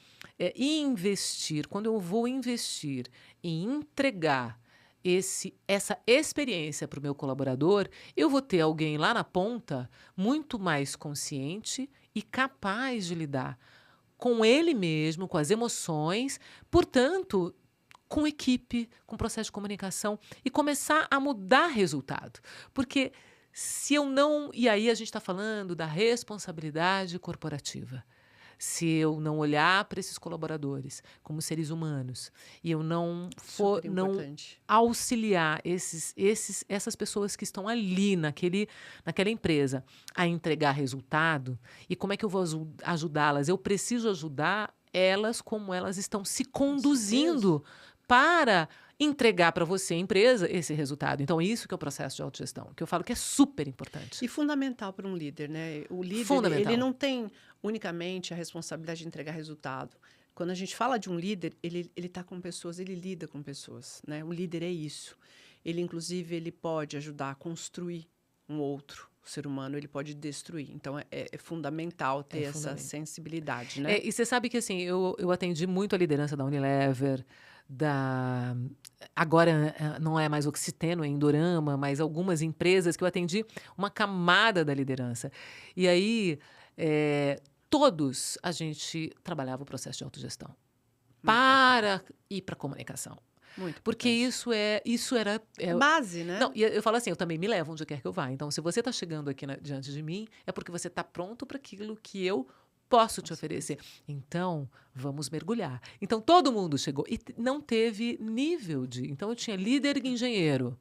investir. Quando eu vou investir em entregar essa experiência para o meu colaborador, eu vou ter alguém lá na ponta muito mais consciente e capaz de lidar com ele mesmo, com as emoções, portanto, com equipe, com processo de comunicação e começar a mudar resultado. Porque se eu não. E aí a gente está falando da responsabilidade corporativa. Se eu não olhar para esses colaboradores como seres humanos e eu não for Super não importante. auxiliar essas pessoas que estão ali naquela empresa a entregar resultado, e como é que eu vou ajudá-las? Eu preciso ajudar elas como elas estão se conduzindo para entregar para você, a empresa, esse resultado. Então, isso que é o processo de autogestão, que eu falo que é super importante. E fundamental para um líder, né? O líder, ele Fundamental. não tem unicamente a responsabilidade de entregar resultado. Quando a gente fala de um líder, ele está com pessoas, ele lida com pessoas, né? Um líder é isso. Ele, inclusive, ele pode ajudar a construir um outro ser humano, ele pode destruir. Então, é fundamental ter essa fundamental. sensibilidade, né? E você sabe que assim, eu atendi muito a liderança da Unilever, agora não é mais Oxiteno, é Indorama, mas algumas empresas que eu atendi uma camada da liderança. E aí, todos a gente trabalhava o processo de autogestão para ir para a comunicação. Muito Porque importante. isso era... Base, né? Não, e eu falo assim, eu também me levo onde quer que eu vá. Então, se você está chegando aqui diante de mim, é porque você está pronto para aquilo que eu posso te oferecer. Então, vamos mergulhar. Então, todo mundo chegou. E não teve nível de... Então, eu tinha líder engenheiro,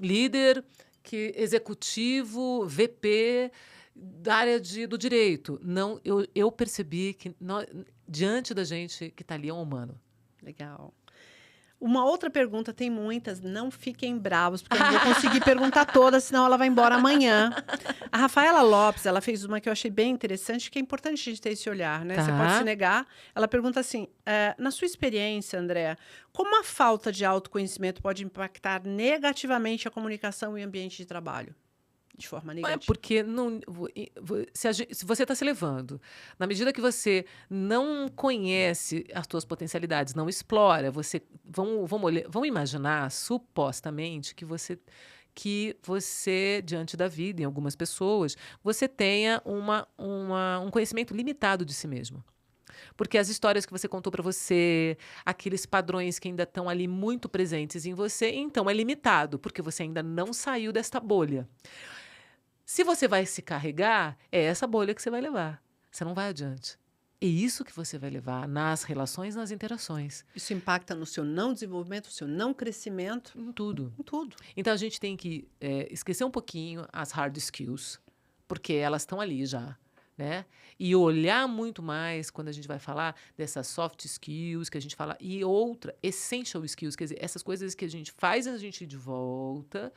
líder executivo, VP da área do direito. Não, eu percebi que diante da gente que está ali é um humano. Legal. Uma outra pergunta, tem muitas, não fiquem bravos, porque eu não vou conseguir perguntar todas, senão ela vai embora amanhã. A Rafaela Lopes, ela fez uma que eu achei bem interessante, que é importante a gente ter esse olhar, né? Tá. Você pode se negar. Ela pergunta assim, na sua experiência, Andréa, como a falta de autoconhecimento pode impactar negativamente a comunicação e o ambiente de trabalho? De forma negativa. Porque se você está se levando, na medida que você não conhece as suas potencialidades, não explora, vamos imaginar, supostamente, que você, diante da vida, em algumas pessoas, você tenha um conhecimento limitado de si mesmo. Porque as histórias que você contou para você, aqueles padrões que ainda estão ali muito presentes em você, então é limitado, porque você ainda não saiu desta bolha. Se você vai se carregar, é essa bolha que você vai levar. Você não vai adiante. É isso que você vai levar nas relações, nas interações. Isso impacta no seu não desenvolvimento, no seu não crescimento. Em tudo. Em tudo. Então, a gente tem que esquecer um pouquinho as hard skills, porque elas estão ali já, né? E olhar muito mais quando a gente vai falar dessas soft skills que a gente fala, e outra, essential skills, quer dizer, essas coisas que a gente faz a gente ir de volta,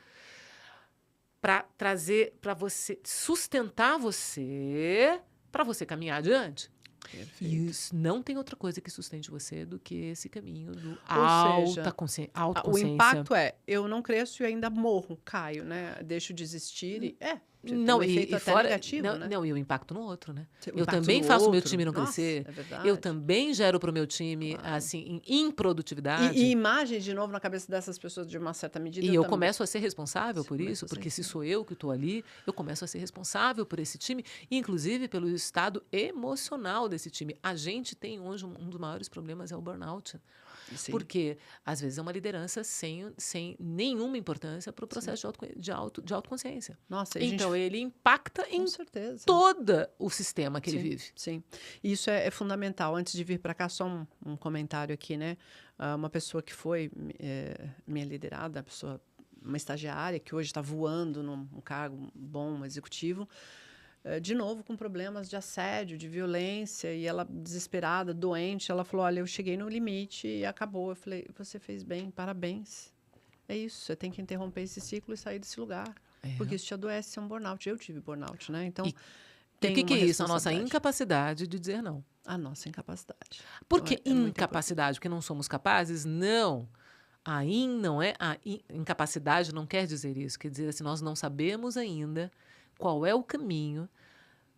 para trazer, para você sustentar você, para você caminhar adiante. Perfeito. E isso não tem outra coisa que sustente você do que esse caminho do autoconsciência. O impacto eu não cresço e ainda morro, caio, né? Deixo de existir não, um efeito até negativo, não, né? não, e o impacto no outro, né? O Eu impacto também no faço o meu outro. time não Nossa, crescer. é verdade. Eu também gero para o meu time, assim, em improdutividade. E imagens, de novo, na cabeça dessas pessoas, de uma certa medida. E eu também. começo a ser responsável por isso, porque se sou eu que estou ali, eu começo a ser responsável por esse time, inclusive pelo estado emocional desse time. A gente tem hoje um dos maiores problemas é o burnout. Sim. Porque, às vezes, é uma liderança sem nenhuma importância para o processo de autoconsciência. Nossa, então, ele impacta em certeza. todo o sistema que ele vive. Sim, isso é fundamental. Antes de vir para cá, só um comentário aqui, né? Uma pessoa que foi minha liderada, uma estagiária que hoje está voando num cargo bom, executivo, de novo com problemas de assédio, de violência, e ela desesperada, doente, ela falou, olha, eu cheguei no limite e acabou. Eu falei, você fez bem, parabéns. É isso, você tem que interromper esse ciclo e sair desse lugar. Porque isso te adoece, é um burnout. Eu tive burnout, né? Então, E o tem que uma é isso? A nossa responsabilidade. incapacidade de dizer não. A nossa incapacidade. Por Então, que é muito importante. incapacidade? Porque não somos capazes? Não. Não é incapacidade não quer dizer isso. Quer dizer assim, nós não sabemos ainda qual é o caminho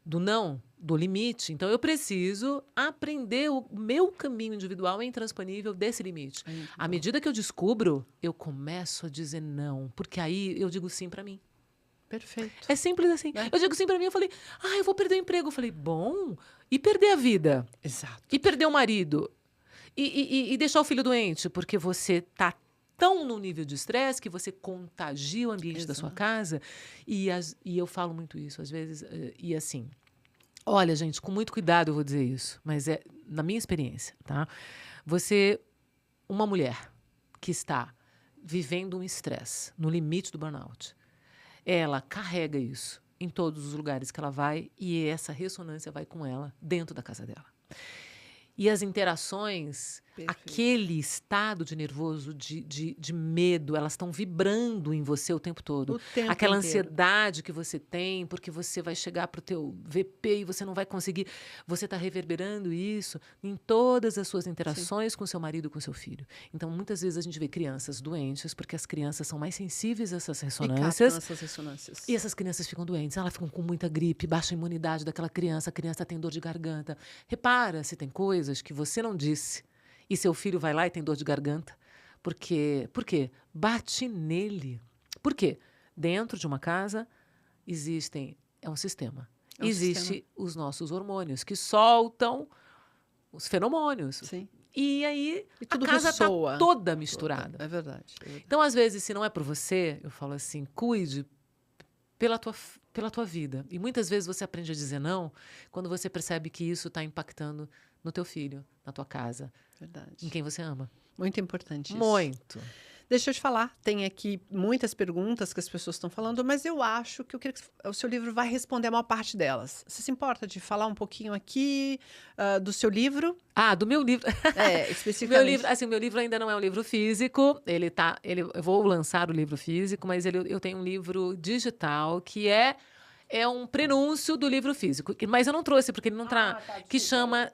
do não, do limite. Então, eu preciso aprender o meu caminho individual é intransponível desse limite. À medida que eu descubro, eu começo a dizer não. Porque aí eu digo sim para mim. Perfeito. É simples assim. Né? Eu digo sim para mim, eu falei, eu vou perder o emprego. Eu falei, bom, e perder a vida? Exato. E perder o marido? E deixar o filho doente? Porque você tá tão no nível de estresse que você contagia o ambiente da sua casa. E eu falo muito isso, às vezes, e assim... Olha, gente, com muito cuidado eu vou dizer isso, mas é na minha experiência, tá? Uma mulher que está vivendo um estresse no limite do burnout, ela carrega isso em todos os lugares que ela vai e essa ressonância vai com ela dentro da casa dela. E as interações, aquele estado de nervoso, de medo, elas estão vibrando em você o tempo todo. Aquela ansiedade que você tem, porque você vai chegar para o teu VP e você não vai conseguir. Você está reverberando isso em todas as suas interações com seu marido e com seu filho. Então, muitas vezes a gente vê crianças doentes, porque as crianças são mais sensíveis a essas ressonâncias. E essas ressonâncias. E essas crianças ficam doentes. Elas ficam com muita gripe, baixa imunidade daquela criança. A criança tem dor de garganta. Repara se tem coisas que você não disse e seu filho vai lá e tem dor de garganta. Por quê? Bate nele. Por quê? Dentro de uma casa é um sistema. Existem os nossos hormônios que soltam os feromônios. Sim. E aí a casa está toda misturada. É verdade. Então, às vezes, se não é por você, eu falo assim, cuide pela tua vida. E muitas vezes você aprende a dizer não quando você percebe que isso está impactando no teu filho, na tua casa. Verdade. Em quem você ama. Muito importante isso. Muito. Deixa eu te falar, tem aqui muitas perguntas que as pessoas estão falando, mas eu acho que o seu livro vai responder a maior parte delas. Você se importa de falar um pouquinho aqui do seu livro? Do meu livro. Especificamente. Meu livro ainda não é um livro físico. Eu vou lançar o livro físico, mas eu tenho um livro digital que é um prenúncio do livro físico. Mas eu não trouxe, porque ele não que chama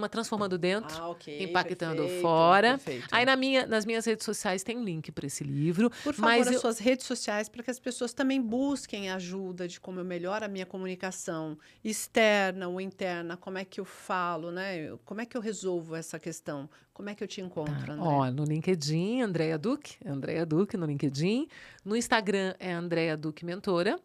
Transformando Dentro, Impactando Fora. Perfeito. Aí nas minhas redes sociais tem um link para esse livro. Por favor, as suas redes sociais, para que as pessoas também busquem ajuda de como eu melhoro a minha comunicação externa ou interna, como é que eu falo, né? Como é que eu resolvo essa questão? Como é que eu te encontro, Andréa? No LinkedIn, Andréa Duque no LinkedIn. No Instagram é Andréa Duque Mentora.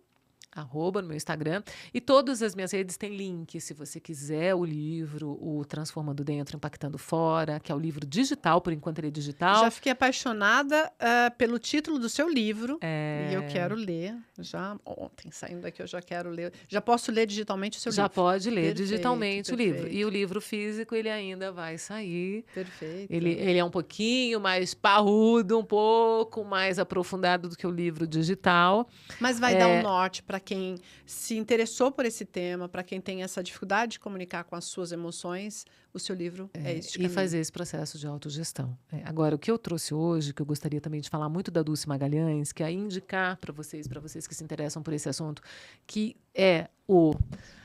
@ no meu Instagram. E todas as minhas redes têm link, se você quiser o livro, o Transformando Dentro, Impactando Fora, que é o livro digital, por enquanto ele é digital. Já fiquei apaixonada pelo título do seu livro. E eu quero ler. Já ontem, saindo daqui, eu já quero ler. Já posso ler digitalmente o seu livro? Já pode ler digitalmente o livro. E o livro físico, ele ainda vai sair. Perfeito. Ele é um pouquinho mais parrudo, um pouco mais aprofundado do que o livro digital. Mas vai dar um norte para quem se interessou por esse tema, para quem tem essa dificuldade de comunicar com as suas emoções, o seu livro é este caminho. E fazer esse processo de autogestão. Agora, o que eu trouxe hoje, que eu gostaria também de falar muito da Dulce Magalhães, que é indicar para vocês que se interessam por esse assunto, que é o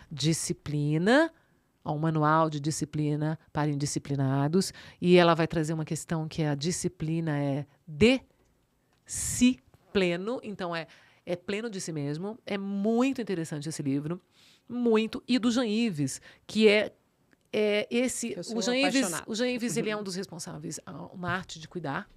Disciplina, um manual de disciplina para indisciplinados, e ela vai trazer uma questão que a disciplina é de si pleno, então é pleno de si mesmo. É muito interessante esse livro. Muito. E do Jean Yves, que esse... O Jean Yves, ele é um dos responsáveis a uma arte de cuidar.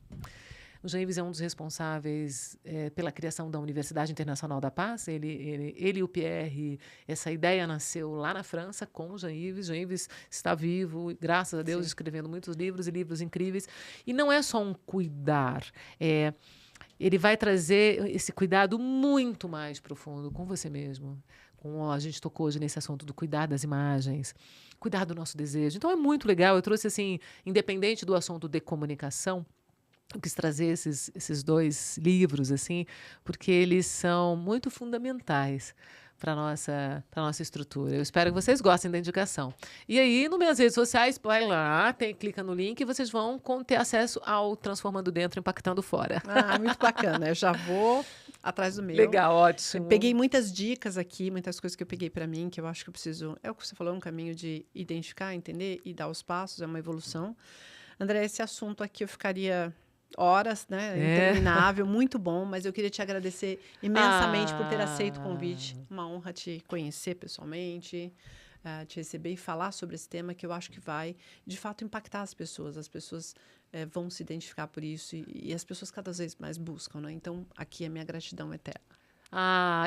O Jean Yves é um dos responsáveis pela criação da Universidade Internacional da Paz. Ele e o Pierre, essa ideia nasceu lá na França com o Jean Yves. Jean Yves está vivo, graças a Deus, escrevendo muitos livros e livros incríveis. E não é só um cuidar, ele vai trazer esse cuidado muito mais profundo com você mesmo. Como a gente tocou hoje nesse assunto do cuidar das imagens, cuidar do nosso desejo. Então, é muito legal. Eu trouxe, assim, independente do assunto de comunicação, Eu quis trazer esses 2 livros, assim, porque eles são muito fundamentais para nossa estrutura. Eu espero que vocês gostem da indicação. E aí, nas minhas redes sociais, vai lá, clica no link e vocês vão ter acesso ao Transformando Dentro, Impactando Fora. Ah, muito bacana. Eu já vou atrás do meu. Legal, Eu ótimo. peguei muitas dicas aqui, muitas coisas que eu peguei para mim, que eu acho que eu preciso. É o que você falou, é um caminho de identificar, entender e dar os passos, é uma evolução. André, esse assunto aqui eu ficaria horas, né? Interminável, muito bom, mas eu queria te agradecer imensamente por ter aceito o convite. Uma honra te conhecer pessoalmente, te receber e falar sobre esse tema que eu acho que vai, de fato, impactar as pessoas. As pessoas vão se identificar por isso e as pessoas cada vez mais buscam, né? Então, aqui a minha gratidão eterna.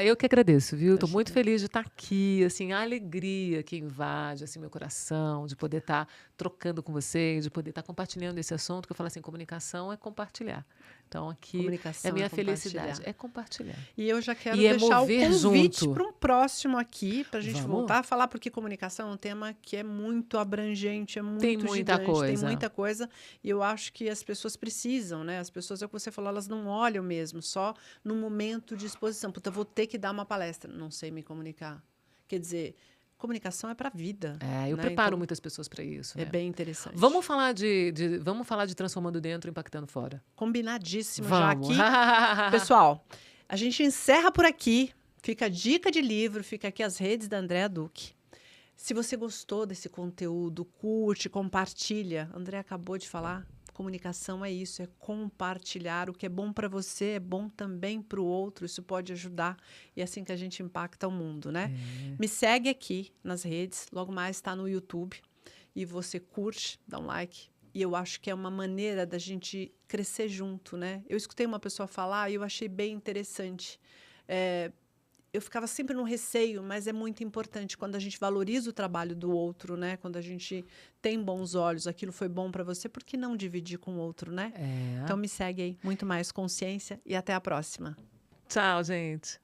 Eu que agradeço, viu? Estou muito feliz de estar aqui, assim, a alegria que invade, assim, meu coração, de poder estar trocando com vocês, de poder estar compartilhando esse assunto, que eu falo assim, comunicação é compartilhar. Então, aqui é a minha felicidade, é compartilhar. E eu já quero deixar o convite para um próximo aqui, para a gente voltar a falar, porque comunicação é um tema que é muito abrangente, é muito tem muita gigante, coisa. tem muita coisa, e eu acho que as pessoas precisam, né? As pessoas, é o que você falou, elas não olham mesmo, só no momento de exposição. Puta, vou ter que dar uma palestra, não sei me comunicar. Quer dizer, comunicação é para a vida. Eu preparo muitas pessoas para isso. É bem interessante. Vamos falar de Transformando Dentro, Impactando Fora. Combinadíssimo já aqui. Pessoal, a gente encerra por aqui. Fica a dica de livro, fica aqui as redes da Andréa Duque. Se você gostou desse conteúdo, curte, compartilha. A Andréa acabou de falar. Comunicação é isso, é compartilhar. O que é bom para você é bom também para o outro. Isso pode ajudar. E é assim que a gente impacta o mundo, né? Me segue aqui nas redes. Logo mais está no YouTube. E você curte, dá um like. E eu acho que é uma maneira da gente crescer junto, né? Eu escutei uma pessoa falar e eu achei bem interessante. Eu ficava sempre no receio, mas é muito importante quando a gente valoriza o trabalho do outro, né? Quando a gente tem bons olhos, aquilo foi bom para você, por que não dividir com o outro, né? Então me segue aí, muito mais consciência e até a próxima. Tchau, gente.